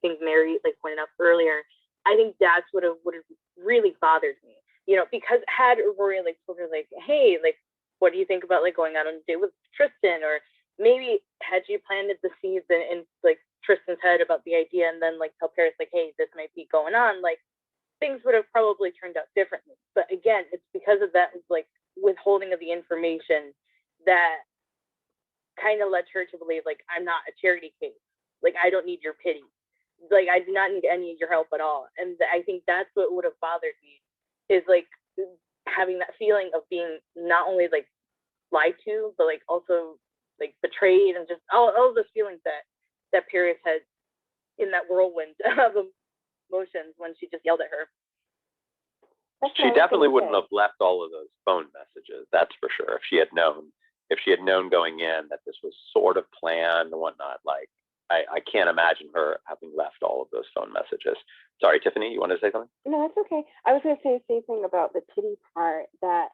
things Mary like pointed out earlier, I think that's would have really bothered me, because had Rory like told her like, hey, like, what do you think about like going out on a date with Tristan, or maybe had she planted the seeds in like Tristan's head about the idea, and then like tell Paris like, hey, this might be going on, like things would have probably turned out differently. But again, it's because of that like withholding of the information that kind of led her to believe like, I'm not a charity case, like I don't need your pity, like I do not need any of your help at all. And I think that's what would have bothered me, is like having that feeling of being not only like lied to, but like also like betrayed, and just all those feelings that Paris had in that whirlwind of emotions when she just yelled at her.
She definitely wouldn't have left all of those phone messages, that's for sure. If she had known going in that this was sort of planned and whatnot, like I can't imagine her having left all of those phone messages. Sorry, Tiffany, you wanted to say something?
No, that's okay. I was going to say the same thing about the pity part, that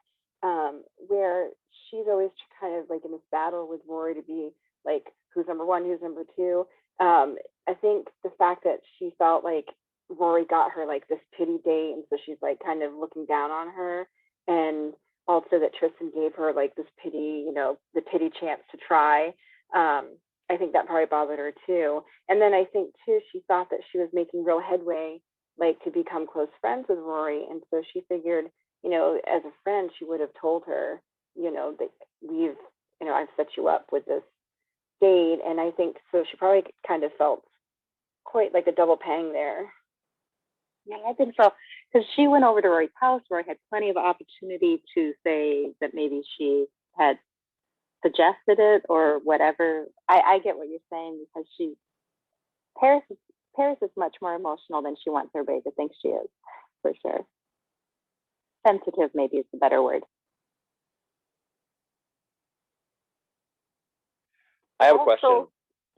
where she's always kind of like in this battle with Rory to be like, who's number one, who's number two. I think the fact that she felt like Rory got her like this pity date, and so she's like kind of looking down on her, and also that Tristan gave her like this pity, the pity chance to try. I think that probably bothered her too. And then I think too, she thought that she was making real headway, like to become close friends with Rory. And so she figured, as a friend, she would have told her, that I've set you up with this date. And I think so she probably kind of felt quite like a double pang there.
Yeah, I think so. Because she went over to Rory's house, where I had plenty of opportunity to say that maybe she had suggested it or whatever. I get what you're saying, because Paris is much more emotional than she wants everybody to think she is, for sure. Sensitive maybe is the better word.
I have a question.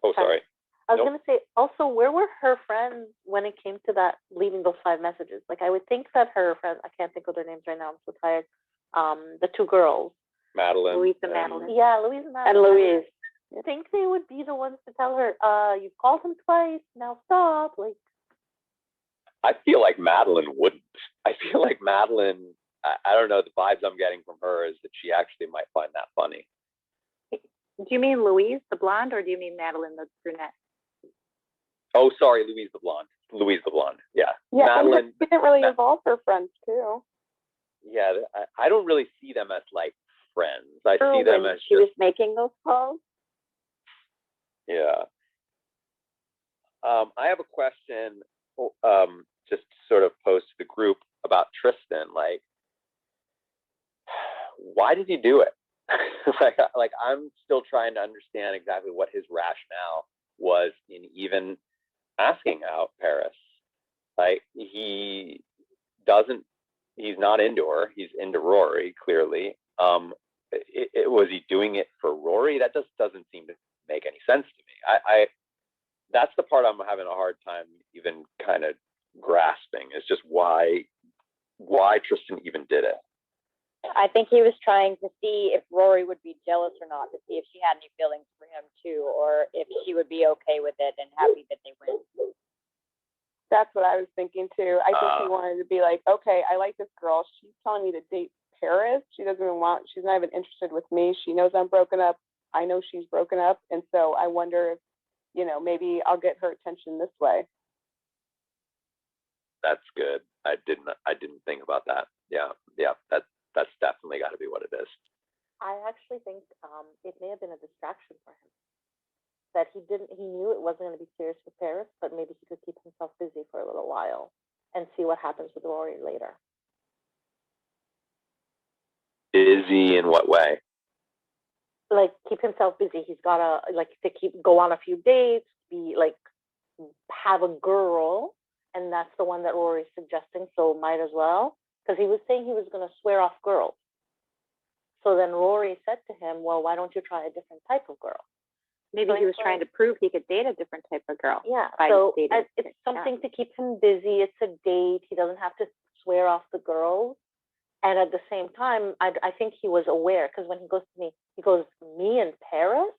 Oh, sorry.
I was going to say, also, where were her friends when it came to that, leaving those 5 messages? Like, I would think that her friends, I can't think of their names right now, I'm so tired, the 2 girls.
Madeline.
Louise and Madeline.
Yeah, Louise and Madeline.
And Louise.
I think they would be the ones to tell her, you've called him twice, now stop. Like,
I feel like Madeline wouldn't. I feel like Madeline, I don't know, the vibes I'm getting from her is that she actually might find that funny.
Do you mean Louise, the blonde, or do you mean Madeline, the brunette?
Oh, sorry, Louise the blonde. Louise the blonde. Yeah.
Yeah,
Madeline.
she didn't really involve her friends too.
Yeah, I don't really see them as like friends. I
Or
see them
when
as
she
just,
was making those calls.
yeah. I have a question, just sort of posed to the group about Tristan. Like, why did he do it? like I'm still trying to understand exactly what his rationale was in even asking out Paris. Like, he's not into her. He's into Rory, clearly. Was he doing it for Rory? That just doesn't seem to make any sense to me. I that's the part I'm having a hard time even kind of grasping, is just why Tristan even did it.
I think he was trying to see if Rory would be jealous or not, to see if she had any feelings for him too, or if she would be okay with it and happy that they went.
That's what I was thinking too. I think he wanted to be like, okay, I like this girl. She's telling me to date Paris. She's not even interested with me. She knows I'm broken up. I know she's broken up. And so I wonder if, maybe I'll get her attention this way.
That's good. I didn't think about that. Yeah. That's definitely got to be what it is.
I actually think it may have been a distraction for him. That he knew it wasn't going to be serious with Paris, but maybe he could keep himself busy for a little while and see what happens with Rory later.
Busy in what way?
Like, keep himself busy. He's got to go on a few dates, have a girl, and that's the one that Rory's suggesting, so might as well. Because he was saying he was going to swear off girls. So then Rory said to him, well, why don't you try a different type of girl?
Maybe he was trying to prove he could date a different type of girl.
Yeah, so it's something to keep him busy. It's a date. He doesn't have to swear off the girls. And at the same time, I think he was aware, because when he goes to me, he goes, me and Paris?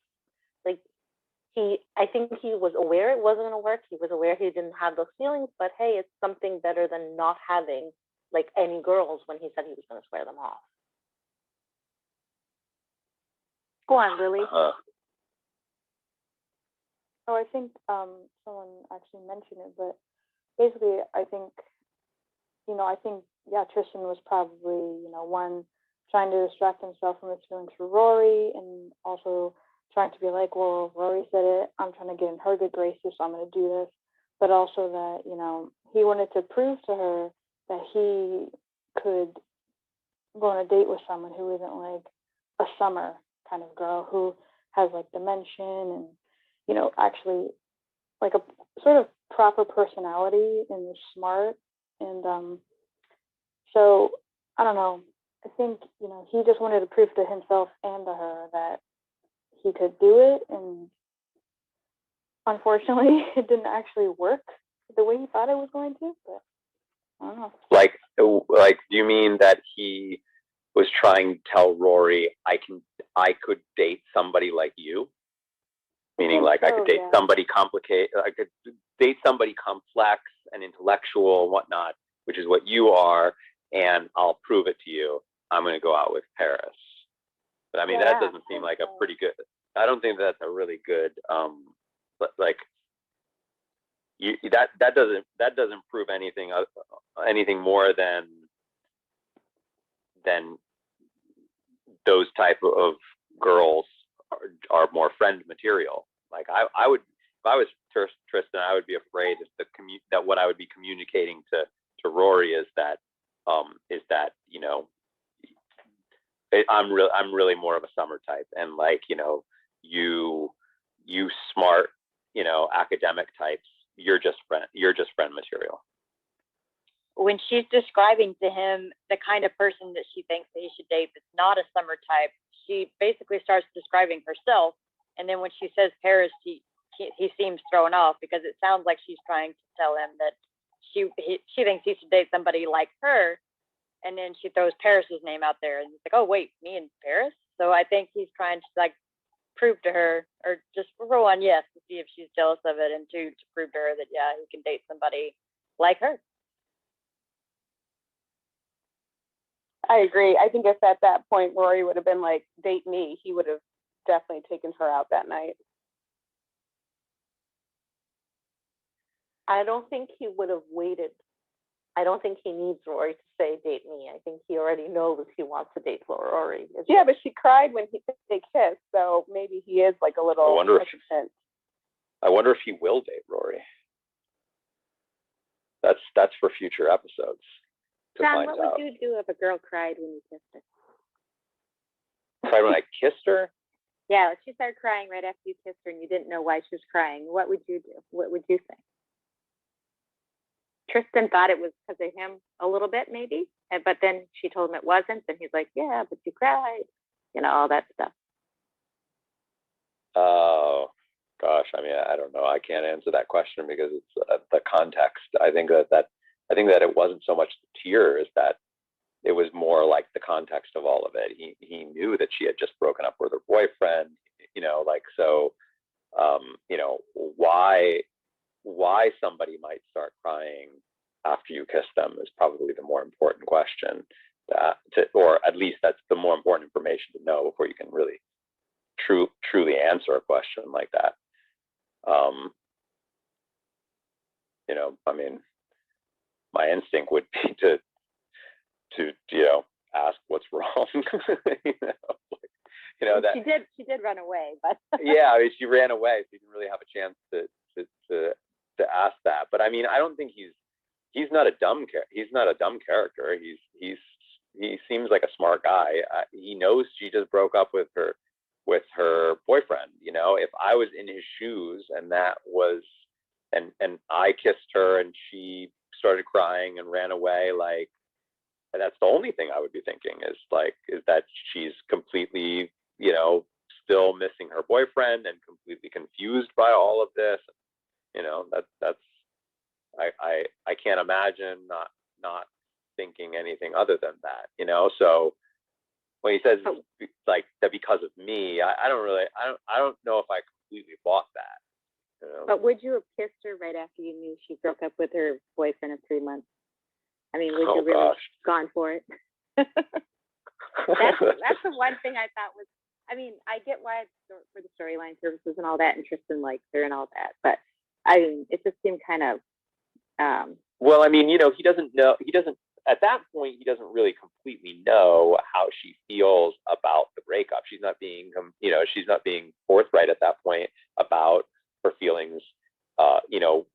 I think he was aware it wasn't going to work. He was aware he didn't have those feelings, but hey, it's something better than not having any girls when he said he was going to swear them off.
Go on, Lily.
Oh, I think someone actually mentioned it, but basically, I think, Tristan was probably, one, trying to distract himself from his feelings for Rory, and also trying to be like, well, Rory said it, I'm trying to get in her good graces, so I'm going to do this. But also that, he wanted to prove to her that he could go on a date with someone who isn't like a Summer kind of girl, who has dimension and, actually a sort of proper personality and is smart. And so I don't know. I think, he just wanted to prove to himself and to her that he could do it. And unfortunately, it didn't actually work the way he thought it was going to. But I don't know.
Like, do you mean that he was trying to tell Rory, I could date somebody like you? Meaning, I could date somebody complicated, I could date somebody complex and intellectual and whatnot, which is what you are, and I'll prove it to you. I'm going to go out with Paris. But I mean, that doesn't seem like a pretty good. I don't think that's a really good. That doesn't prove anything more than those type of girls are more friend material. I would, if I was Tristan, I would be afraid that what I would be communicating to Rory is that I'm really more of a Summer type, and you smart, academic types, you're just friend material.
When she's describing to him the kind of person that she thinks that he should date that's not a Summer type, she basically starts describing herself. And then when she says Paris, he seems thrown off, because it sounds like she's trying to tell him that she thinks he should date somebody like her. And then she throws Paris's name out there, and he's like, oh, wait, me and Paris? So I think he's trying to prove to her, or just for one, yes, to see if she's jealous of it, and two, to prove to her that, yeah, he can date somebody like her.
I agree. I think if at that point Rory would have been like, date me, he would have
definitely taken her out that night.
I don't think he would have waited. I don't think he needs Rory to say date me. I think he already knows he wants to date Rory.
Yeah, but she cried when they kissed, so maybe he is like a little hesitant.
I wonder if he will date Rory. That's for future episodes.
John, what would you do if a girl cried when you kissed her?
Cried when I kissed her?
Yeah, she started crying right after you kissed her and you didn't know why she was crying. What would you do? What would you say? Tristan thought it was because of him a little bit, maybe. But then she told him it wasn't. And he's like, yeah, but you cried. You know, all that stuff.
Oh, gosh. I mean, I don't know. I can't answer that question because it's the context. I think that it wasn't so much the tears, that it was more like the context of all of it. He knew that she had just broken up with her boyfriend, you know, like, so, you know, why somebody might start crying after you kiss them is probably the more important question, or at least that's the more important information to know before you can really truly answer a question like that. You know, I mean, my instinct would be to you know, ask what's wrong. you know that
she did run away, but
yeah, I mean, she ran away, so you didn't really have a chance to ask that. But I mean, I don't think he's not a dumb character. He seems like a smart guy. He knows she just broke up with her boyfriend. You know, if I was in his shoes and that was and I kissed her and she started crying and ran away, like, that's the only thing I would be thinking is that she's completely, you know, still missing her boyfriend and completely confused by all of this. You know, that's I can't imagine not thinking anything other than that, you know. So when he says like that because of me, I don't know if I completely bought that. You know?
But would you have kissed her right after you knew she broke up with her boyfriend of 3 months? I mean, would you really gone for it? That's the one thing I thought was, I mean, I get why it's for the storyline purposes and all that, and Tristan likes her and all that, but I mean, it just seemed kind of.
Well, I mean, you know, he doesn't at that point, he doesn't really completely know how she feels about the breakup. She's not being forthright at that point about her feelings. You know,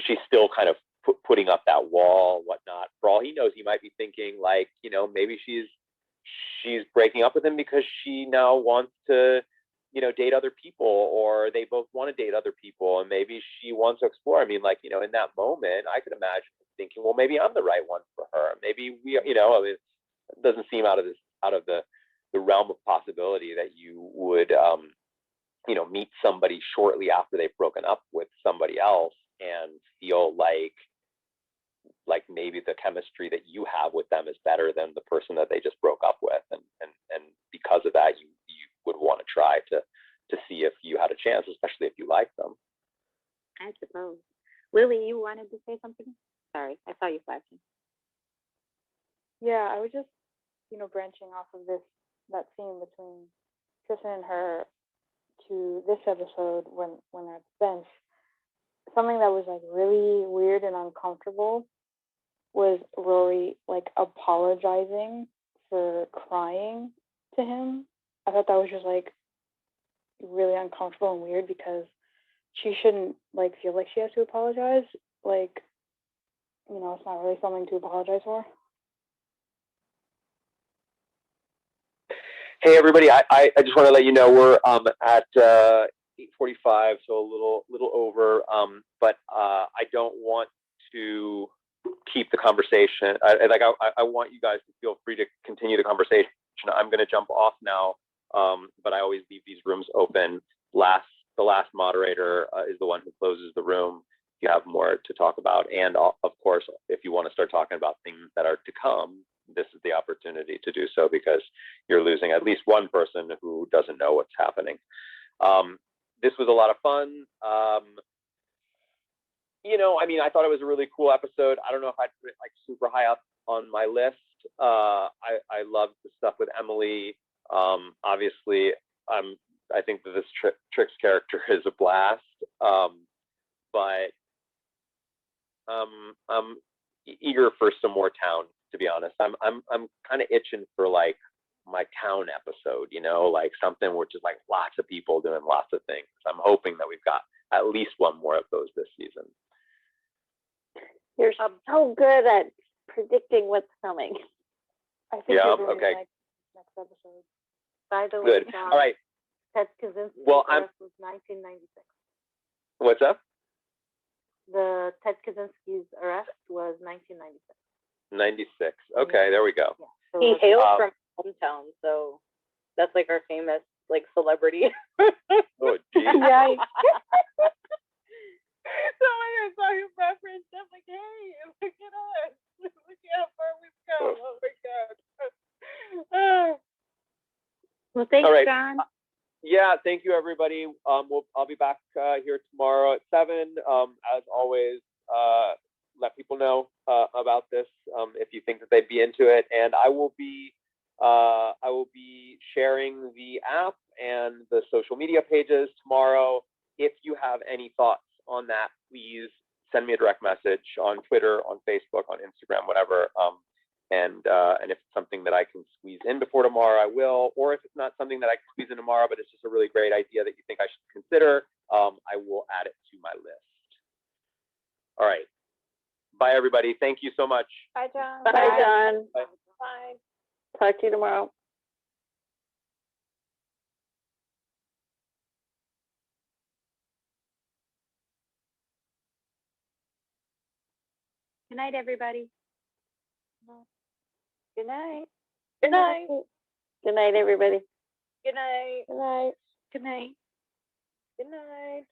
she's still kind of putting up that wall, whatnot. For all he knows, he might be thinking like, you know, maybe she's breaking up with him because she now wants to, you know, date other people, or they both want to date other people, and maybe she wants to explore. I mean, like, you know, in that moment, I could imagine thinking, well, maybe I'm the right one for her. Maybe we, you know, I mean, it doesn't seem out of the realm of possibility that you would, you know, meet somebody shortly after they've broken up with somebody else and feel like maybe the chemistry that you have with them is better than the person that they just broke up with, and because of that, you would want to try to see if you had a chance, especially if you like them.
I suppose. Lily, you wanted to say something? Sorry, I saw you flashing.
Yeah, I was just, you know, branching off of that scene between Tristan and her to this episode when they're at the bench. Something that was like really weird and uncomfortable was Rory like apologizing for crying to him. I thought that was just like really uncomfortable and weird, because she shouldn't like feel like she has to apologize. Like, you know, it's not really something to apologize for.
Hey everybody, I just want to let you know we're at 8:45, so a little over, but I don't want to keep the conversation. I want you guys to feel free to continue the conversation. I'm going to jump off now, but I always leave these rooms open. The last moderator is the one who closes the room. If you have more to talk about, and of course, if you want to start talking about things that are to come, this is the opportunity to do so, because you're losing at least one person who doesn't know what's happening. This was a lot of fun. You know, I mean, I thought it was a really cool episode. I don't know if I'd put it like super high up on my list. I loved the stuff with Emily. Obviously, I think that this Trix character is a blast. But I'm eager for some more town, to be honest. I'm kind of itching for like my town episode, you know, like something which is like lots of people doing lots of things. I'm hoping that we've got at least one more of those this season.
You're so good at predicting what's coming.
I think
Yeah,
you're going
okay.
like next episode.
By the way,
Good. All right.
Ted Kaczynski's
Well,
arrest was 1996.
What's up?
The Ted Kaczynski's arrest was 1996.
96. Okay, there we go.
Yeah. So
He
that's-
hails from hometown, so that's like our famous like celebrity.
Oh, geez.
Yikes.
So I saw him referenced. I'm like, hey, look at us. Look how far we've come. Oh my god.
Well, thanks,
All right.
John.
Yeah, thank you, everybody. I'll be back here tomorrow at 7. As always, let people know about this if you think that they'd be into it, and I will be sharing the app and the social media pages tomorrow. If you have any thoughts on that, please send me a direct message on Twitter, on Facebook, on Instagram, whatever. And if it's something that I can squeeze in before tomorrow, I will. Or if it's not something that I can squeeze in tomorrow, but it's just a really great idea that you think I should consider, I will add it to my list. All right. Bye, everybody. Thank you so much.
Bye, John.
Bye, John.
Bye.
Bye.
Talk to you tomorrow. Good night, everybody. Good night.
Good night.
Good night, everybody.
Good night.
Good night.
Good night.
Good night.